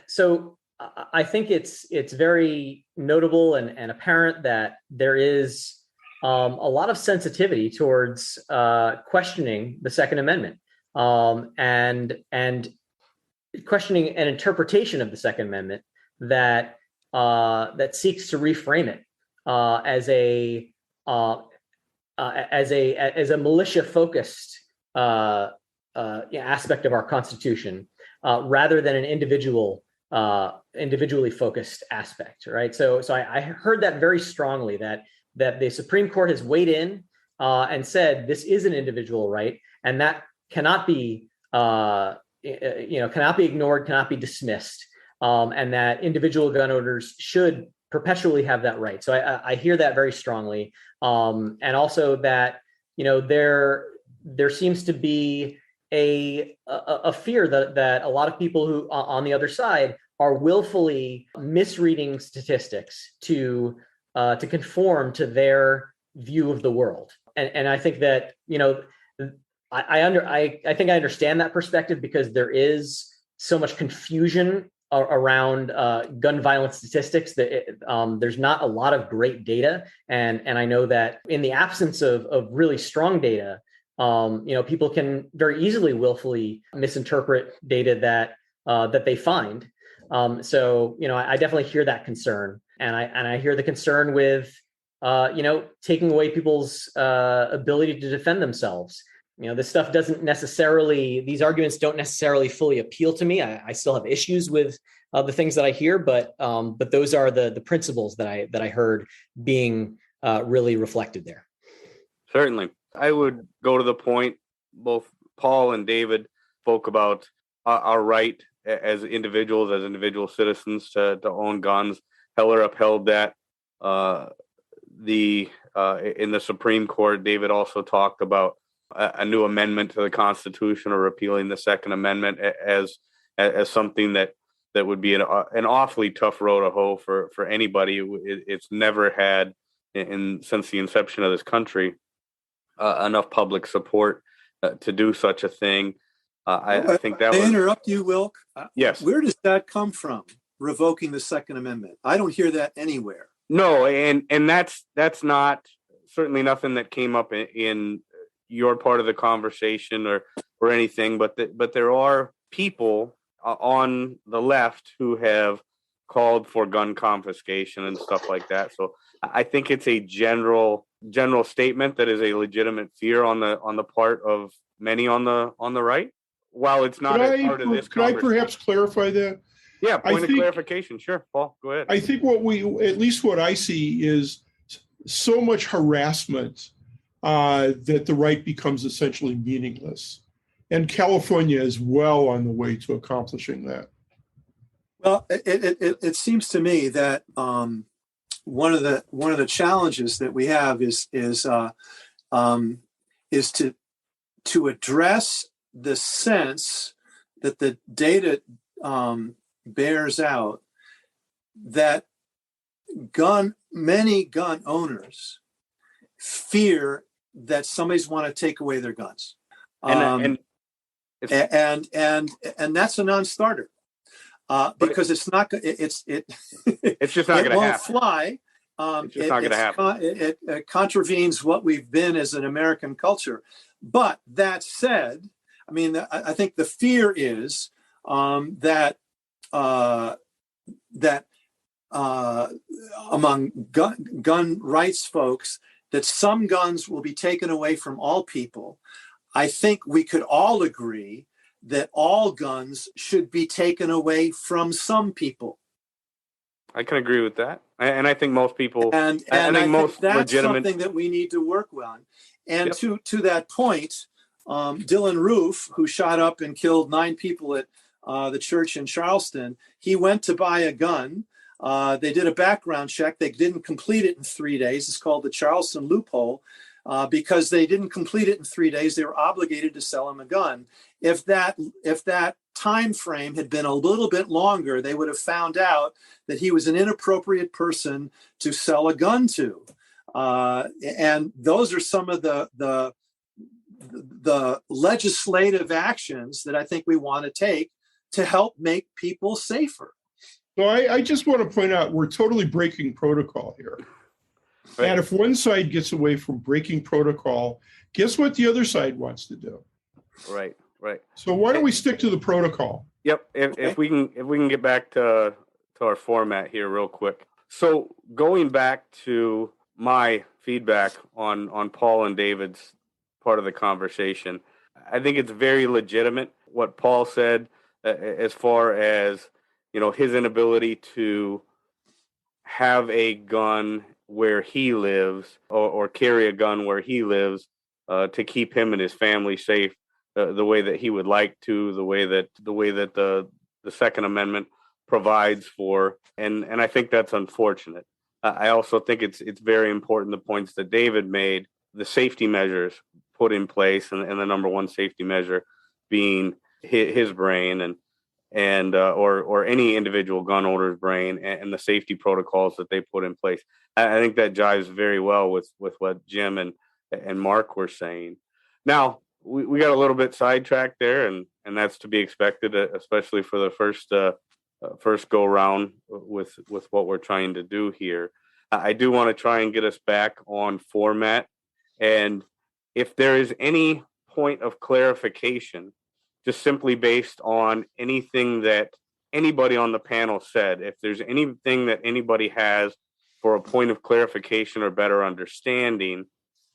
So I think it's very notable and apparent that there is a lot of sensitivity towards questioning the Second Amendment and questioning an interpretation of the Second Amendment that seeks to reframe it as a militia-focused aspect of our Constitution, rather than an individually focused aspect, right? So I heard that very strongly, that the Supreme Court has weighed in and said this is an individual right, and that cannot be ignored, cannot be dismissed, and that individual gun owners should perpetually have that right. So I hear that very strongly, and also that there seems to be a fear that a lot of people who on the other side are willfully misreading statistics to conform to their view of the world. And I think that, I think I understand that perspective, because there is so much confusion around gun violence statistics that there's not a lot of great data. And I know that in the absence of really strong data, people can very easily willfully misinterpret data that they find. So I definitely hear that concern, and I hear the concern with taking away people's ability to defend themselves. This stuff these arguments don't necessarily fully appeal to me. I still have issues with the things that I hear, but those are the principles that I heard being really reflected there. Certainly. I would go to the point, both Paul and David spoke about our right as individuals, as individual citizens to own guns. Heller upheld that. In the Supreme Court, David also talked about a new amendment to the Constitution, or repealing the Second Amendment as something that would be an awfully tough row to hoe for anybody. It's never had, since the inception of this country, enough public support to do such a thing. I think that I interrupt you, Wilk. Yes. Where does that come from? Revoking the Second Amendment? I don't hear that anywhere. No, and that's not certainly nothing that came up in your part of the conversation or anything. But there are people on the left who have called for gun confiscation and stuff like that. So I think it's a general statement that is a legitimate fear on the part of many on the right. While it's not a part of this could I perhaps clarify that? Yeah, point of clarification. Sure, Paul, go ahead. I think what I see is so much harassment that the right becomes essentially meaningless. And California is well on the way to accomplishing that. Well, it seems to me that one of the challenges that we have is to address the sense that the data bears out that many gun owners fear that somebody's want to take away their guns, and that's a non-starter. Because it's just not going to happen. Fly. It's just not going to happen. It contravenes what we've been as an American culture. But that said, I mean, I think the fear is that among gun rights folks, that some guns will be taken away from all people, I think we could all agree that all guns should be taken away from some people. I can agree with that. And I think most people, and I think most that's legitimate. something that we need to work on. And Yep. to that point, Dylan Roof, who shot up and killed 9 people at the church in Charleston, he went to buy a gun. They did a background check. They didn't complete it in 3 days. It's called the Charleston loophole. Because they didn't complete it in 3 days, they were obligated to sell him a gun. If that time frame had been a little bit longer, they would have found out that he was an inappropriate person to sell a gun to. And those are some of the legislative actions that I think we want to take to help make people safer. So I just want to point out we're totally breaking protocol here. Right. And if one side gets away from breaking protocol, guess what the other side wants to do? Right. So why don't we stick to the protocol? Yep. If we can get back to our format here real quick. So going back to my feedback on Paul and David's part of the conversation, I think it's very legitimate what Paul said as far as, his inability to have a gun where he lives or carry a gun where he lives to keep him and his family safe the way that he would like to, the way that the Second Amendment provides for. And I think that's unfortunate. I also think it's very important, the points that David made, the safety measures put in place, and the number one safety measure being his brain or any individual gun owner's brain, and the safety protocols that they put in place. I think that jives very well with what Jim and Mark were saying. Now, we got a little bit sidetracked there, and that's to be expected, especially for the first go round with what we're trying to do here. I do want to try and get us back on format, and if there is any point of clarification, just simply based on anything that anybody on the panel said, if there's anything that anybody has for a point of clarification or better understanding,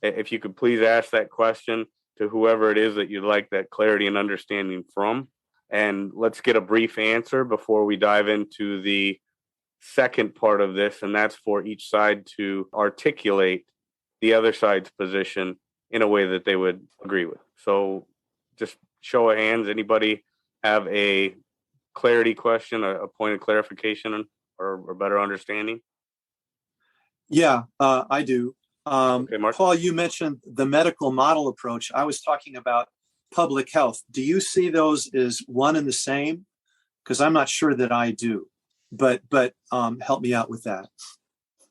if you could please ask that question to whoever it is that you'd like that clarity and understanding from. And let's get a brief answer before we dive into the second part of this, and that's for each side to articulate the other side's position in a way that they would agree with. So just show of hands, anybody have a clarity question, a point of clarification or better understanding? Yeah, I do. Okay, Mark. Paul, you mentioned the medical model approach. I was talking about public health. Do you see those as one and the same? Because I'm not sure that I do, but help me out with that.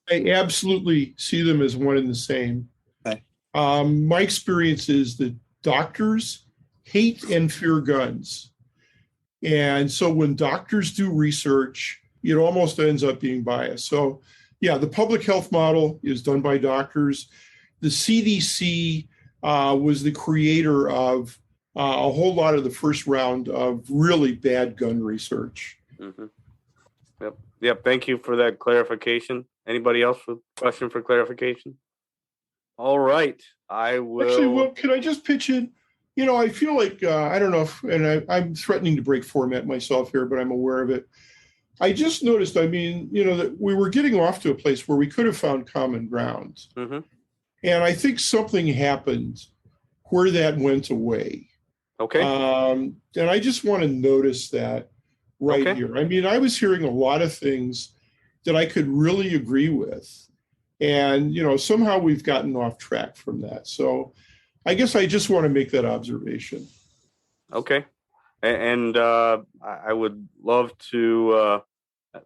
I absolutely see them as one and the same. Okay. My experience is that doctors hate and fear guns. And so when doctors do research, it almost ends up being biased. So yeah, the public health model is done by doctors. The CDC was the creator of a whole lot of the first round of really bad gun research. Mm-hmm. Yep. Thank you for that clarification. Anybody else with a question for clarification? All I will. Actually, well, can I just pitch in? I feel like, I don't know if, and I'm threatening to break format myself here, but I'm aware of it. I just noticed, that we were getting off to a place where we could have found common ground. Mm-hmm. And I think something happened where that went away. Okay. And I just want to notice that here. I was hearing a lot of things that I could really agree with. And, somehow we've gotten off track from that. So I guess I just want to make that observation. Okay. And I would love to,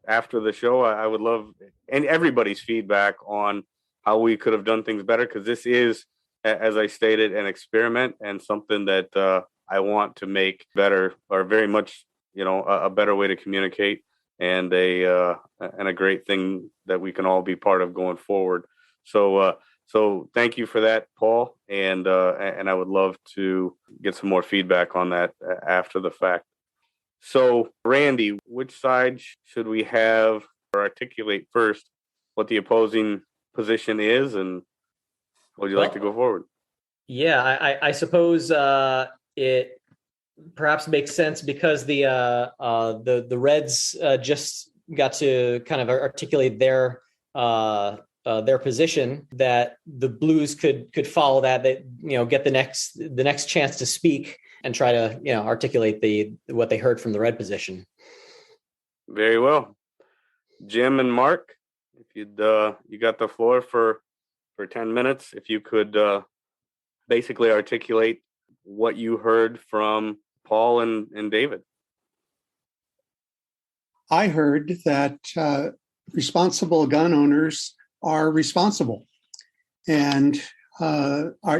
after the show, I would love and everybody's feedback on how we could have done things better, because this is, as I stated, an experiment and something that I want to make better, or very much, a better way to communicate, and a great thing that we can all be part of going forward. So thank you for that, Paul, and I would love to get some more feedback on that after the fact. So, Randy, which side should we have or articulate first what the opposing position is, and Would you like to go forward? Yeah, I suppose it perhaps makes sense because the Reds just got to kind of articulate their position, that the Blues could follow that. They get the next chance to speak and try to articulate what they heard from the Red position. Very well, Jim and Mark, if you got the floor for 10 minutes, if you could basically articulate what you heard from Paul and David. I heard that responsible gun owners are responsible and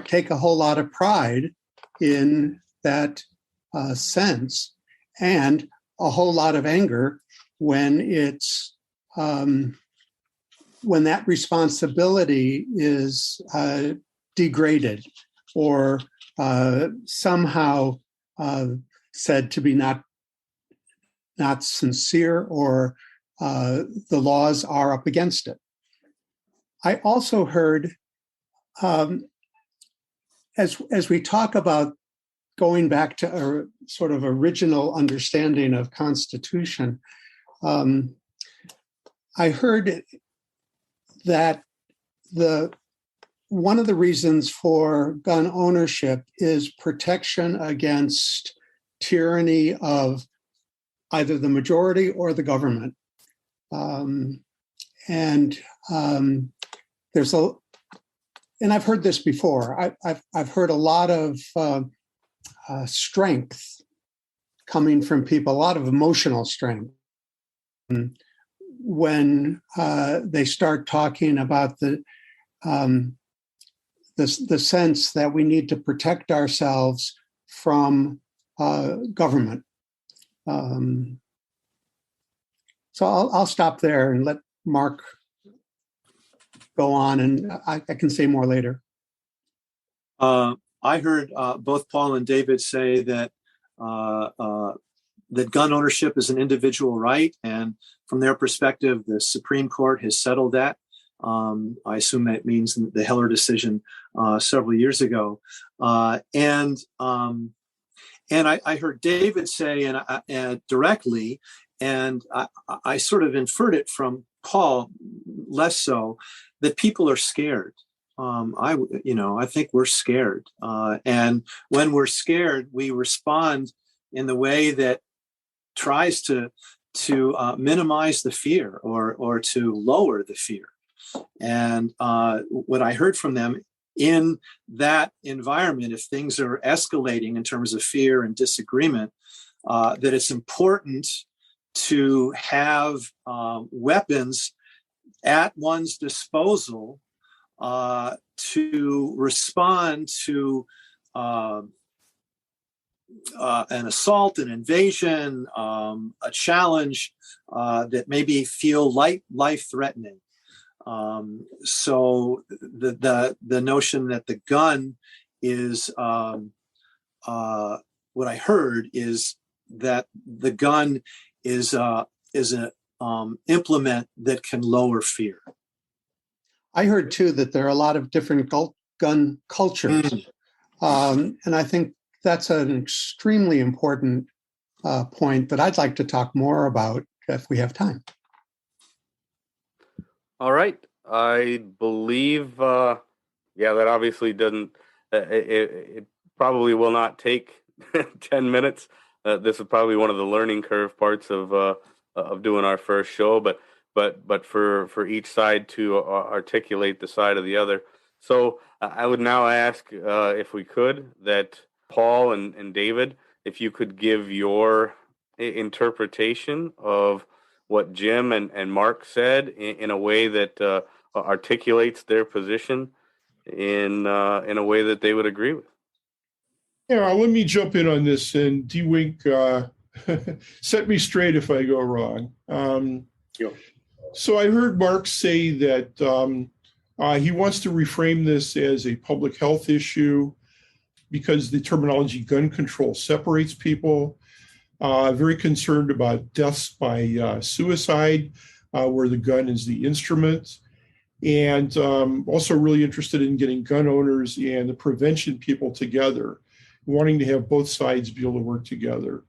take a whole lot of pride in that sense, and a whole lot of anger when it's when that responsibility is degraded or somehow said to be not sincere, or the laws are up against it. I also heard, as we talk about going back to a sort of original understanding of Constitution, I heard that one of the reasons for gun ownership is protection against tyranny of either the majority or the government. And I've heard this before. I've heard a lot of strength coming from people, a lot of emotional strength, when they start talking about the sense that we need to protect ourselves from government. So I'll stop there and let Mark go on, and I can say more later. I heard both Paul and David say that that gun ownership is an individual right, and from their perspective, the Supreme Court has settled that. I assume that means the Heller decision several years ago, and I heard David say, and directly, and I sort of inferred it from Paul, less so, that people are scared. I think we're scared, and when we're scared, we respond in the way that tries to minimize the fear or to lower the fear. And what I heard from them in that environment, if things are escalating in terms of fear and disagreement, that it's important to have weapons at one's disposal to respond to an assault, an invasion, a challenge that maybe feel life-threatening. So the notion that the gun is what I heard is that the gun is an implement that can lower fear. I heard too that there are a lot of different gun cultures, and I think that's an extremely important point that I'd like to talk more about if we have time. All right. I believe, that obviously doesn't, it probably will not take 10 minutes. This is probably one of the learning curve parts of doing our first show, but for each side to articulate the side of the other. So I would now ask, if we could, that Paul and David, if you could give your interpretation of what Jim and Mark said in a way that articulates their position in a way that they would agree with. Yeah, let me jump in on this, and D-Wink, set me straight if I go wrong. So I heard Mark say that he wants to reframe this as a public health issue because the terminology gun control separates people. Very concerned about deaths by suicide, where the gun is the instrument. and also really interested in getting gun owners and the prevention people together, wanting to have both sides be able to work together.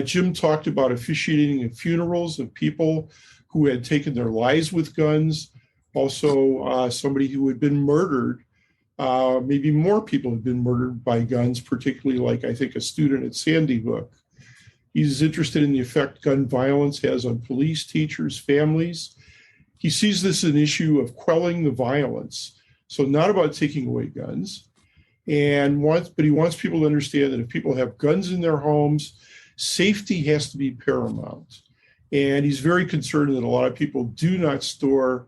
Jim talked about officiating at funerals of people who had taken their lives with guns. Also, somebody who had been murdered. Maybe more people have been murdered by guns, particularly like I think a student at Sandy Hook. He's interested in the effect gun violence has on police, teachers, families. He sees this as an issue of quelling the violence. So not about taking away guns, but he wants people to understand that if people have guns in their homes, safety has to be paramount. And he's very concerned that a lot of people do not store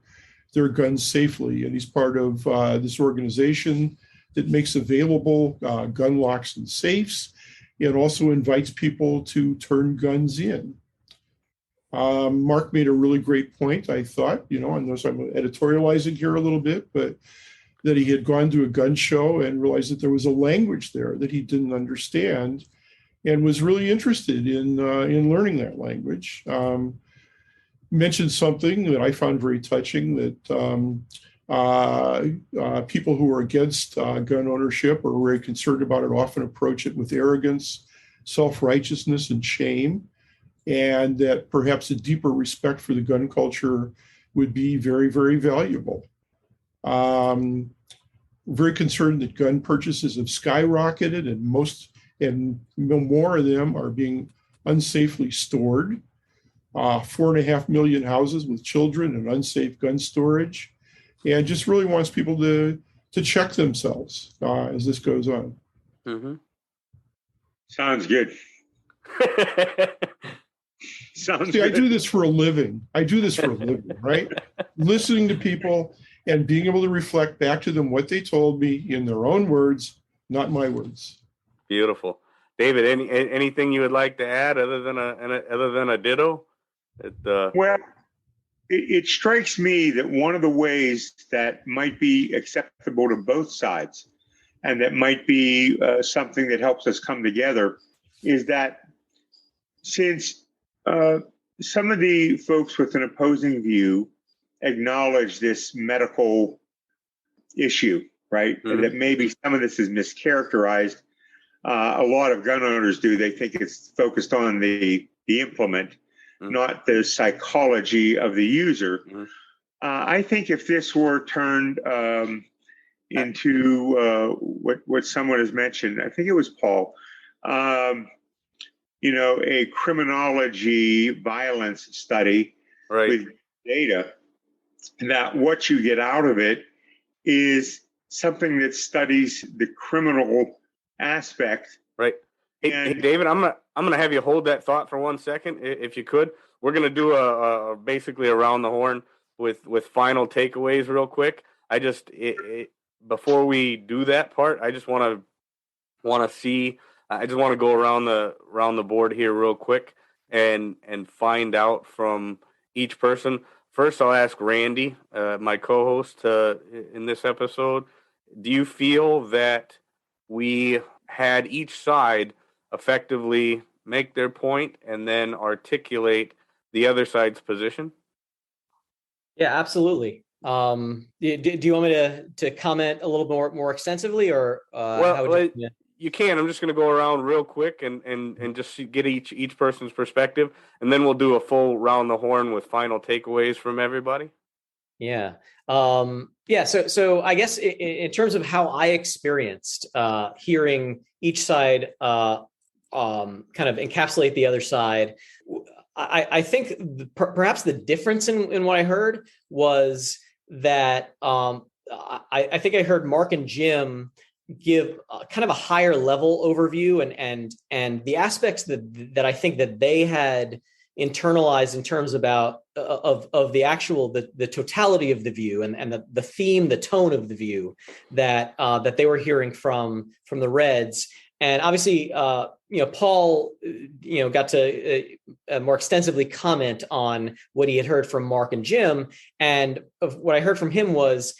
their guns safely. And he's part of this organization that makes available gun locks and safes, and also invites people to turn guns in. Mark made a really great point, I thought, and I'm editorializing here a little bit, but that he had gone to a gun show and realized that there was a language there that he didn't understand and was really interested in learning that language. Mentioned something that I found very touching, that people who are against gun ownership or very concerned about it often approach it with arrogance, self-righteousness, and shame, and that perhaps a deeper respect for the gun culture would be very, very valuable. Very concerned that gun purchases have skyrocketed, and more of them are being unsafely stored. 4.5 million houses with children and unsafe gun storage, and just really wants people to check themselves as this goes on. Mm-hmm. Sounds good. Sounds See, good. I do this for a living, right? Listening to people and being able to reflect back to them what they told me in their own words, not my words. Beautiful. David, anything you would like to add other than a ditto? Well, it strikes me that one of the ways that might be acceptable to both sides, and that might be something that helps us come together, is that since some of the folks with an opposing view acknowledge this medical issue, right? Mm-hmm. That maybe some of this is mischaracterized. A lot of gun owners do. They think it's focused on the implement, not the psychology of the user. Mm-hmm. I think if this were turned into what someone has mentioned, I think it was Paul, a criminology violence study, right, with data, that what you get out of it is something that studies the criminal aspect. Right. Hey, David, I'm gonna have you hold that thought for 1 second, if you could. We're gonna do basically around the horn with final takeaways real quick. I just before we do that part, I just want to see. I just want to go around the board here real quick and find out from each person. First, I'll ask Randy, my co-host in this episode. Do you feel that we had each side effectively make their point and then articulate the other side's position? Yeah, absolutely. Do you want me to comment a little more extensively, or how would you? You can. I'm just going to go around real quick and just get each person's perspective, and then we'll do a full round the horn with final takeaways from everybody. Yeah. So I guess in terms of how I experienced hearing each side kind of encapsulate the other side, I think perhaps the difference in what I heard was that I think I heard Mark and Jim give kind of a higher level overview and the aspects that I think that they had internalized in terms of the actual the totality of the view and the theme, the tone of the view that they were hearing from the Reds. And obviously, Paul, got to more extensively comment on what he had heard from Mark and Jim. And what I heard from him was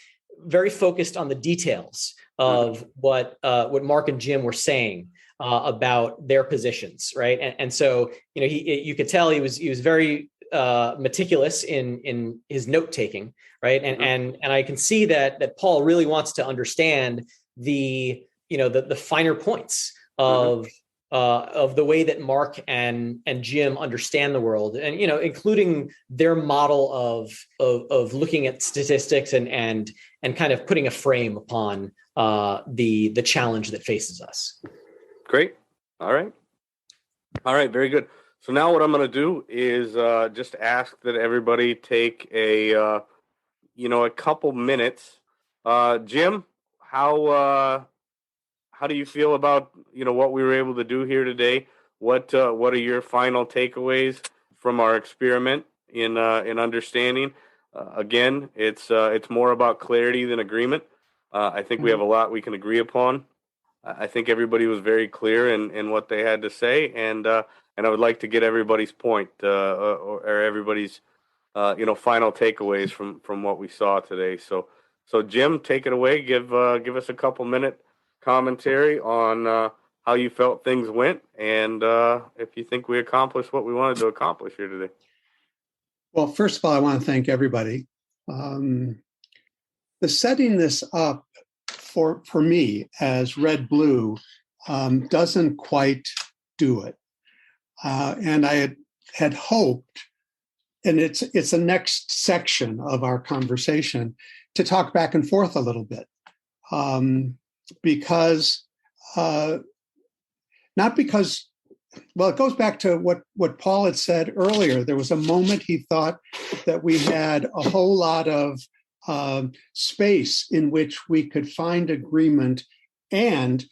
very focused on the details of what Mark and Jim were saying about their positions, right? And so, you could tell he was very meticulous in his note taking, right? And I can see that Paul really wants to understand the finer points of the way that Mark and Jim understand the world, and including their model of looking at statistics and kind of putting a frame upon the challenge that faces us. Great. All right. Very good. So now what I'm going to do is just ask that everybody take a couple minutes. Jim, how do you feel about what we were able to do here today? What are your final takeaways from our experiment in understanding? Again, it's more about clarity than agreement. I think we have a lot we can agree upon. I think everybody was very clear in what they had to say, and I would like to get everybody's point or everybody's final takeaways from what we saw today. So Jim, take it away. Give us a couple minute commentary on how you felt things went, and if you think we accomplished what we wanted to accomplish here today. Well, first of all, I want to thank everybody. The setting this up for me as red-blue doesn't quite do it. And I had hoped, and it's the next section of our conversation, to talk back and forth a little bit. Because it goes back to what Paul had said earlier. There was a moment he thought that we had a whole lot of space in which we could find agreement and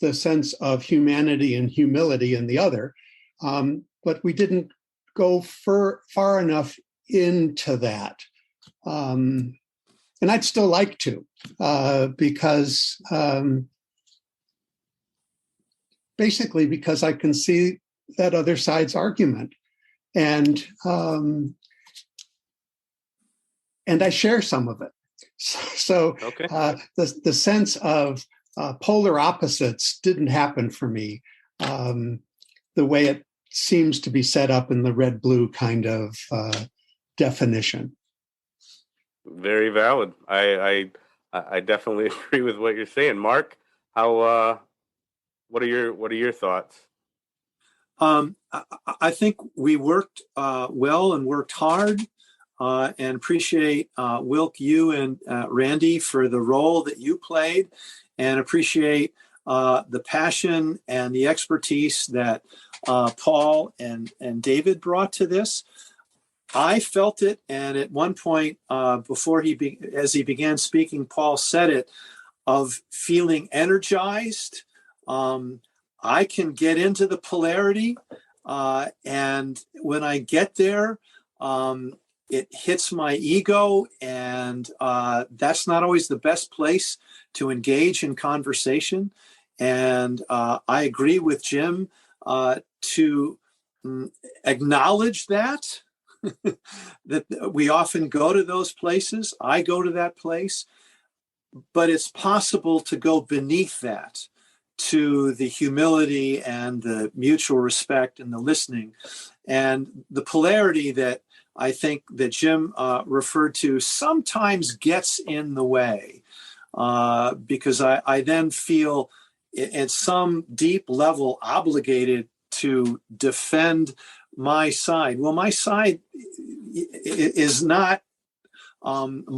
the sense of humanity and humility in the other. But we didn't go far enough into that. And I'd still like to, because basically because I can see that other side's argument. And I share some of it. So okay. The sense of polar opposites didn't happen for me the way it seems to be set up in the red-blue kind of definition. Very valid. I definitely agree with what you're saying, Mark. How? What are your thoughts? I think we worked well and worked hard, and appreciate Wilk, you and Randy for the role that you played, and appreciate the passion and the expertise that Paul and David brought to this. I felt it, and at one point, as he began speaking, Paul said it, of feeling energized. I can get into the polarity, and when I get there, it hits my ego, and that's not always the best place to engage in conversation. And I agree with Jim to acknowledge that we often go to those places. I go to that place, but it's possible to go beneath that to the humility and the mutual respect and the listening. And the polarity that I think that Jim referred to sometimes gets in the way, because I then feel at some deep level obligated to defend my side. Well, my side is not one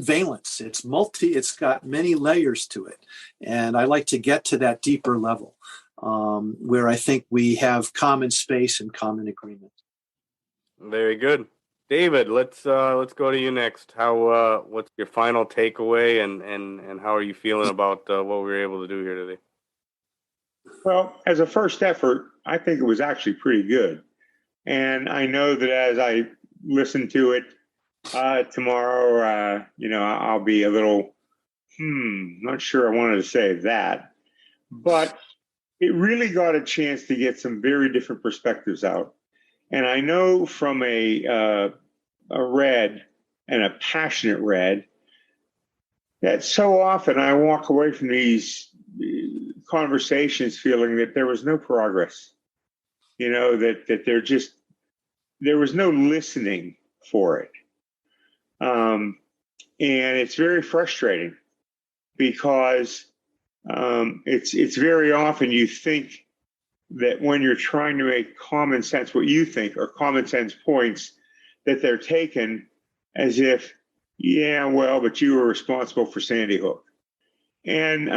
valence. It's got many layers to it. And I like to get to that deeper level where I think we have common space and common agreement. Very good. David, let's go to you next. What's your final takeaway, and how are you feeling about what we were able to do here today? Well, as a first effort, I think it was actually pretty good. And I know that as I listen to it tomorrow, I'll be a little, not sure I wanted to say that. But it really got a chance to get some very different perspectives out. And I know from a red and a passionate red that so often I walk away from these conversations feeling that there was no progress, that they're just there was no listening for it. And it's very frustrating because it's very often you think that when you're trying to make common sense, what you think are common sense points, that they're taken as if, yeah, well, but you were responsible for Sandy Hook. And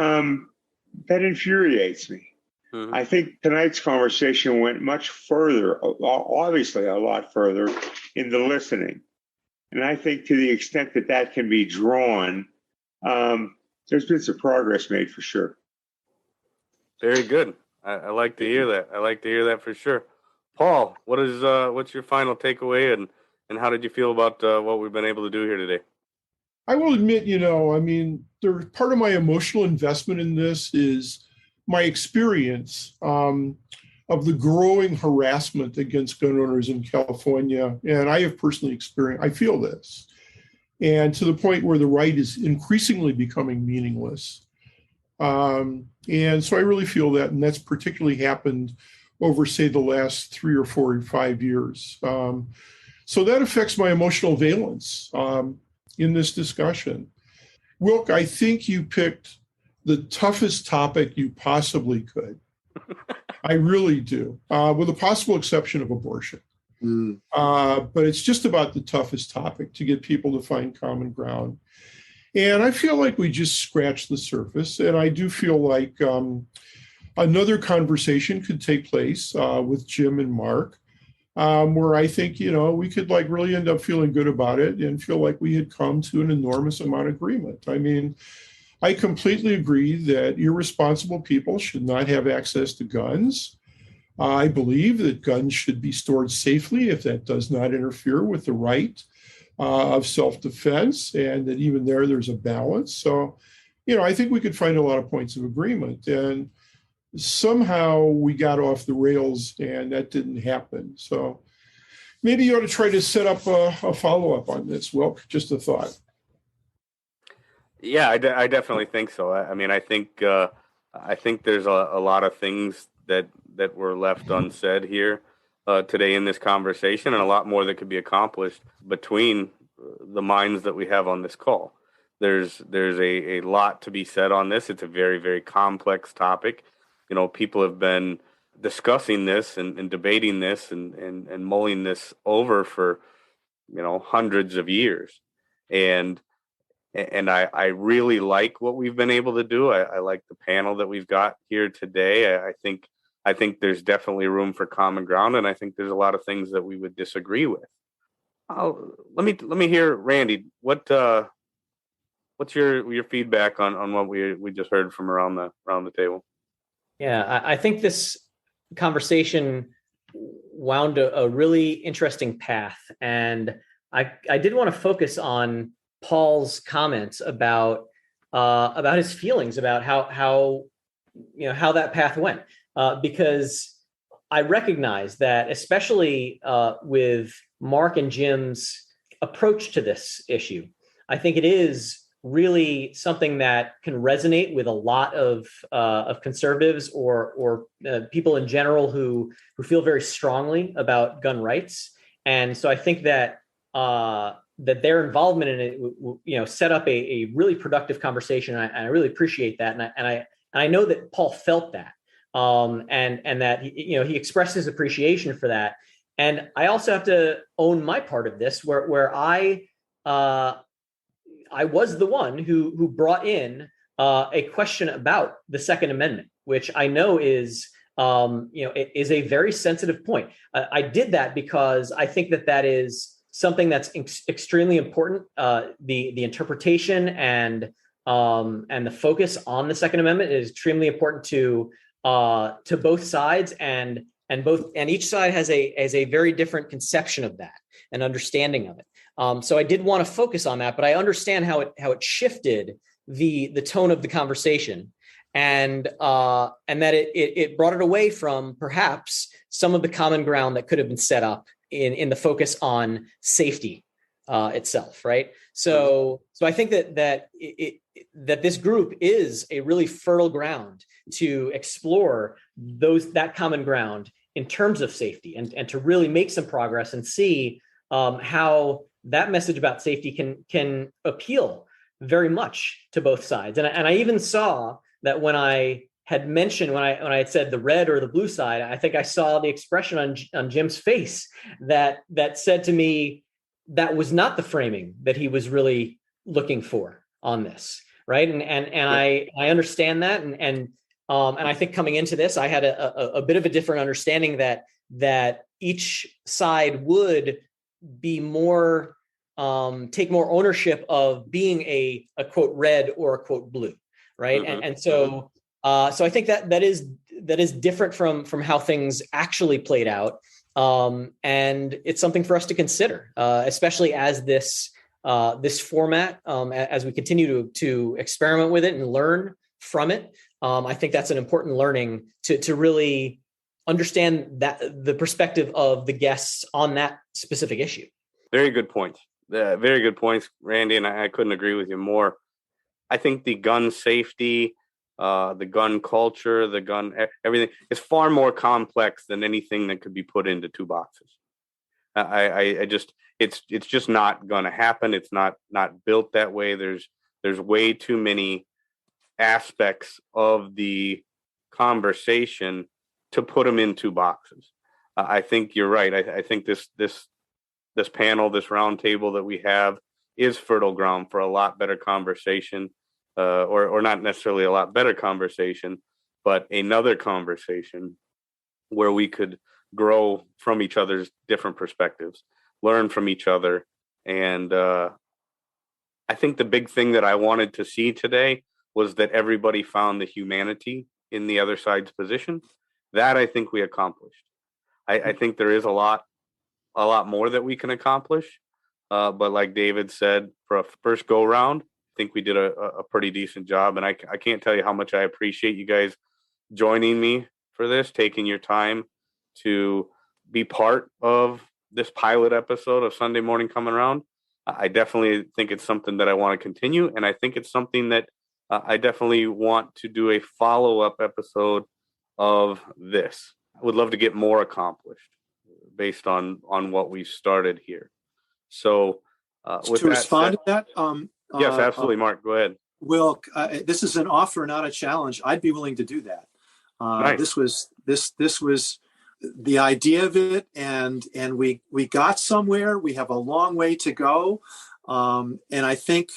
that infuriates me. Mm-hmm. I think tonight's conversation went much further, obviously a lot further, in the listening. And I think to the extent that that can be drawn, there's been some progress made for sure. Very good. I like to hear that. I like to hear that for sure. Paul, what's your final takeaway, and how did you feel about what we've been able to do here today? I will admit, part of my emotional investment in this is my experience of the growing harassment against gun owners in California. And I have personally experienced, I feel this, and to the point where the right is increasingly becoming meaningless. And so I really feel that, and that's particularly happened over, say, the last 3 or 4 or 5 years. So that affects my emotional valence in this discussion. Wilk, I think you picked the toughest topic you possibly could. I really do, with the possible exception of abortion. But it's just about the toughest topic to get people to find common ground. And I feel like we just scratched the surface. And I do feel like another conversation could take place with Jim and Mark, where I think, we could really end up feeling good about it and feel like we had come to an enormous amount of agreement. I mean, I completely agree that irresponsible people should not have access to guns. I believe that guns should be stored safely if that does not interfere with the right of self-defense, and that even there's a balance. So, I think we could find a lot of points of agreement. And somehow we got off the rails and that didn't happen. So maybe you ought to try to set up a follow-up on this, Wilk. Just a thought. Yeah, I definitely think so. I think there's a lot of things that were left unsaid here today in this conversation, and a lot more that could be accomplished between the minds that we have on this call. There's a lot to be said on this. It's a very, very complex topic. People have been discussing this and debating this and mulling this over for, hundreds of years. And I really like what we've been able to do. I like the panel that we've got here today. I think there's definitely room for common ground, and I think there's a lot of things that we would disagree with. Let me hear, Randy. What's your feedback on what we just heard from around the table? Yeah, I think this conversation wound a really interesting path, and I did want to focus on Paul's comments about his feelings about how that path went, because I recognize that, especially with Mark and Jim's approach to this issue, I think it is really something that can resonate with a lot of conservatives or people in general who feel very strongly about gun rights. And so I think that that their involvement in it, set up a really productive conversation. And I really appreciate that. And I know that Paul felt that, and that he expressed his appreciation for that. And I also have to own my part of this, where I was the one who brought in a question about the Second Amendment, which I know is a very sensitive point. I did that because I think that is something that's extremely important. The interpretation and the focus on the Second Amendment is extremely important to both sides, and each side has a very different conception of that and understanding of it. So I did want to focus on that, but I understand how it shifted the tone of the conversation, and that it brought it away from perhaps some of the common ground that could have been set up in the focus on safety itself, right? So I think that this group is a really fertile ground to explore that common ground in terms of safety, and to really make some progress and see how that message about safety can appeal very much to both sides. And I even saw that when I had mentioned, when I had said the red or the blue side, I think I saw the expression on Jim's face that said to me that was not the framing that he was really looking for on this, right? And I understand that, and I think coming into this, I had a bit of a different understanding that each side would be more take more ownership of being a quote red or a quote blue, right? Mm-hmm. And so I think that is different from how things actually played out, and it's something for us to consider, especially as this format, as we continue to experiment with it and learn from it. I think that's an important learning to really understand that the perspective of the guests on that specific issue. Very good points. Very good points, Randy, and I couldn't agree with you more. I think the gun safety, the gun culture, the gun everything is far more complex than anything that could be put into two boxes. It's just not going to happen. It's not built that way. There's way too many aspects of the conversation to put them in two boxes. I think you're right. I think this panel, this round table that we have, is fertile ground for a lot better conversation, or not necessarily a lot better conversation, but another conversation where we could grow from each other's different perspectives, learn from each other. And I think the big thing that I wanted to see today was that everybody found the humanity in the other side's position. That I think we accomplished. I think there is a lot more that we can accomplish. But like David said, for a first go round, I think we did a pretty decent job. And I can't tell you how much I appreciate you guys joining me for this, taking your time to be part of this pilot episode of Sunday Morning Comin Round. I definitely think it's something that I want to continue. And I think it's something that I definitely want to do a follow-up episode of this. I would love to get more accomplished based on what we started here. So to respond to that, yes, absolutely, Mark, go ahead. Will, this is an offer, not a challenge. I'd be willing to do that. Nice. This was the idea of it, and we got somewhere. We have a long way to go, and I think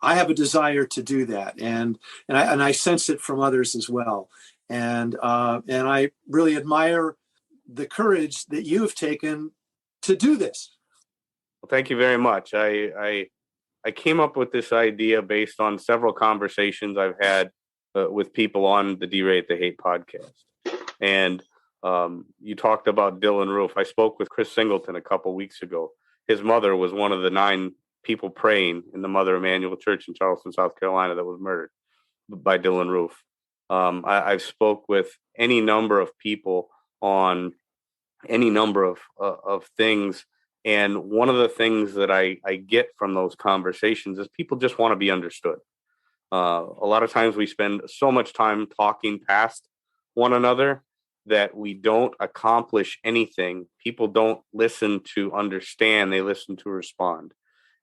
I have a desire to do that, and I sense it from others as well. And I really admire the courage that you have taken to do this. Well, thank you very much. I came up with this idea based on several conversations I've had with people on the Derate the Hate podcast. And you talked about Dylan Roof. I spoke with Chris Singleton a couple weeks ago. His mother was one of the 9 people praying in the Mother Emanuel Church in Charleston, South Carolina, that was murdered by Dylan Roof. I've spoke with any number of people on any number of things. And one of the things that I get from those conversations is people just want to be understood. A lot of times we spend so much time talking past one another that we don't accomplish anything. People don't listen to understand. They listen to respond.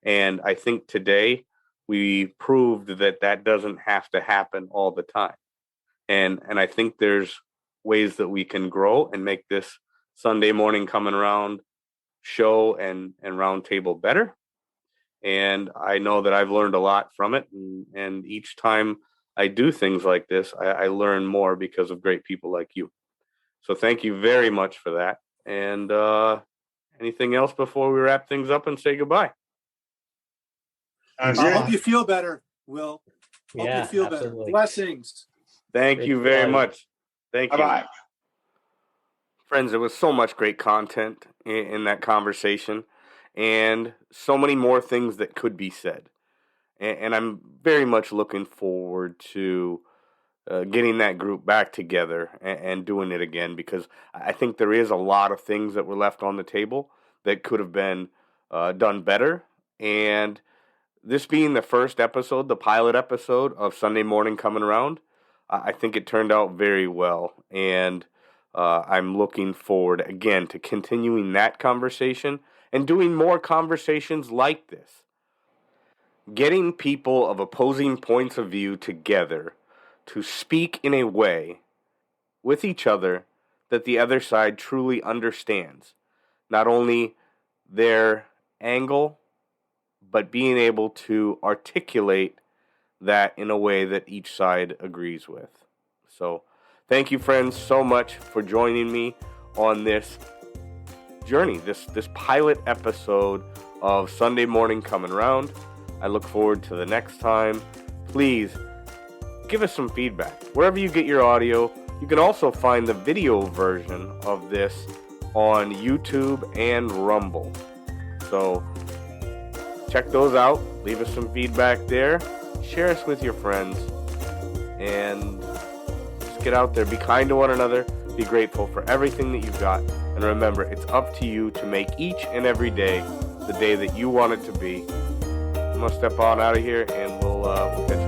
And I think today we proved that doesn't have to happen all the time. And I think there's ways that we can grow and make this Sunday Morning Comin Round show and round table better. And I know that I've learned a lot from it. And each time I do things like this, I learn more because of great people like you. So thank you very much for that. And anything else before we wrap things up and say goodbye? I hope you feel better, Will. Hope you feel absolutely. better. Blessings. Thank you very much. Thank you. Bye-bye. Friends, there was so much great content in that conversation and so many more things that could be said. And I'm very much looking forward to getting that group back together and doing it again, because I think there is a lot of things that were left on the table that could have been done better. And this being the first episode, the pilot episode of Sunday Morning Comin Round, I think it turned out very well. And I'm looking forward, again, to continuing that conversation and doing more conversations like this. Getting people of opposing points of view together to speak in a way with each other that the other side truly understands. Not only their angle, but being able to articulate that in a way that each side agrees with. So, thank you, friends, so much for joining me on this journey, this pilot episode of Sunday Morning Comin Round. I look forward to the next time. Please give us some feedback. Wherever you get your audio, you can also find the video version of this on YouTube and Rumble. So check those out. Leave us some feedback there. Share us with your friends. And just get out there. Be kind to one another. Be grateful for everything that you've got. And remember, it's up to you to make each and every day the day that you want it to be. I'm going to step on out of here, and we'll catch you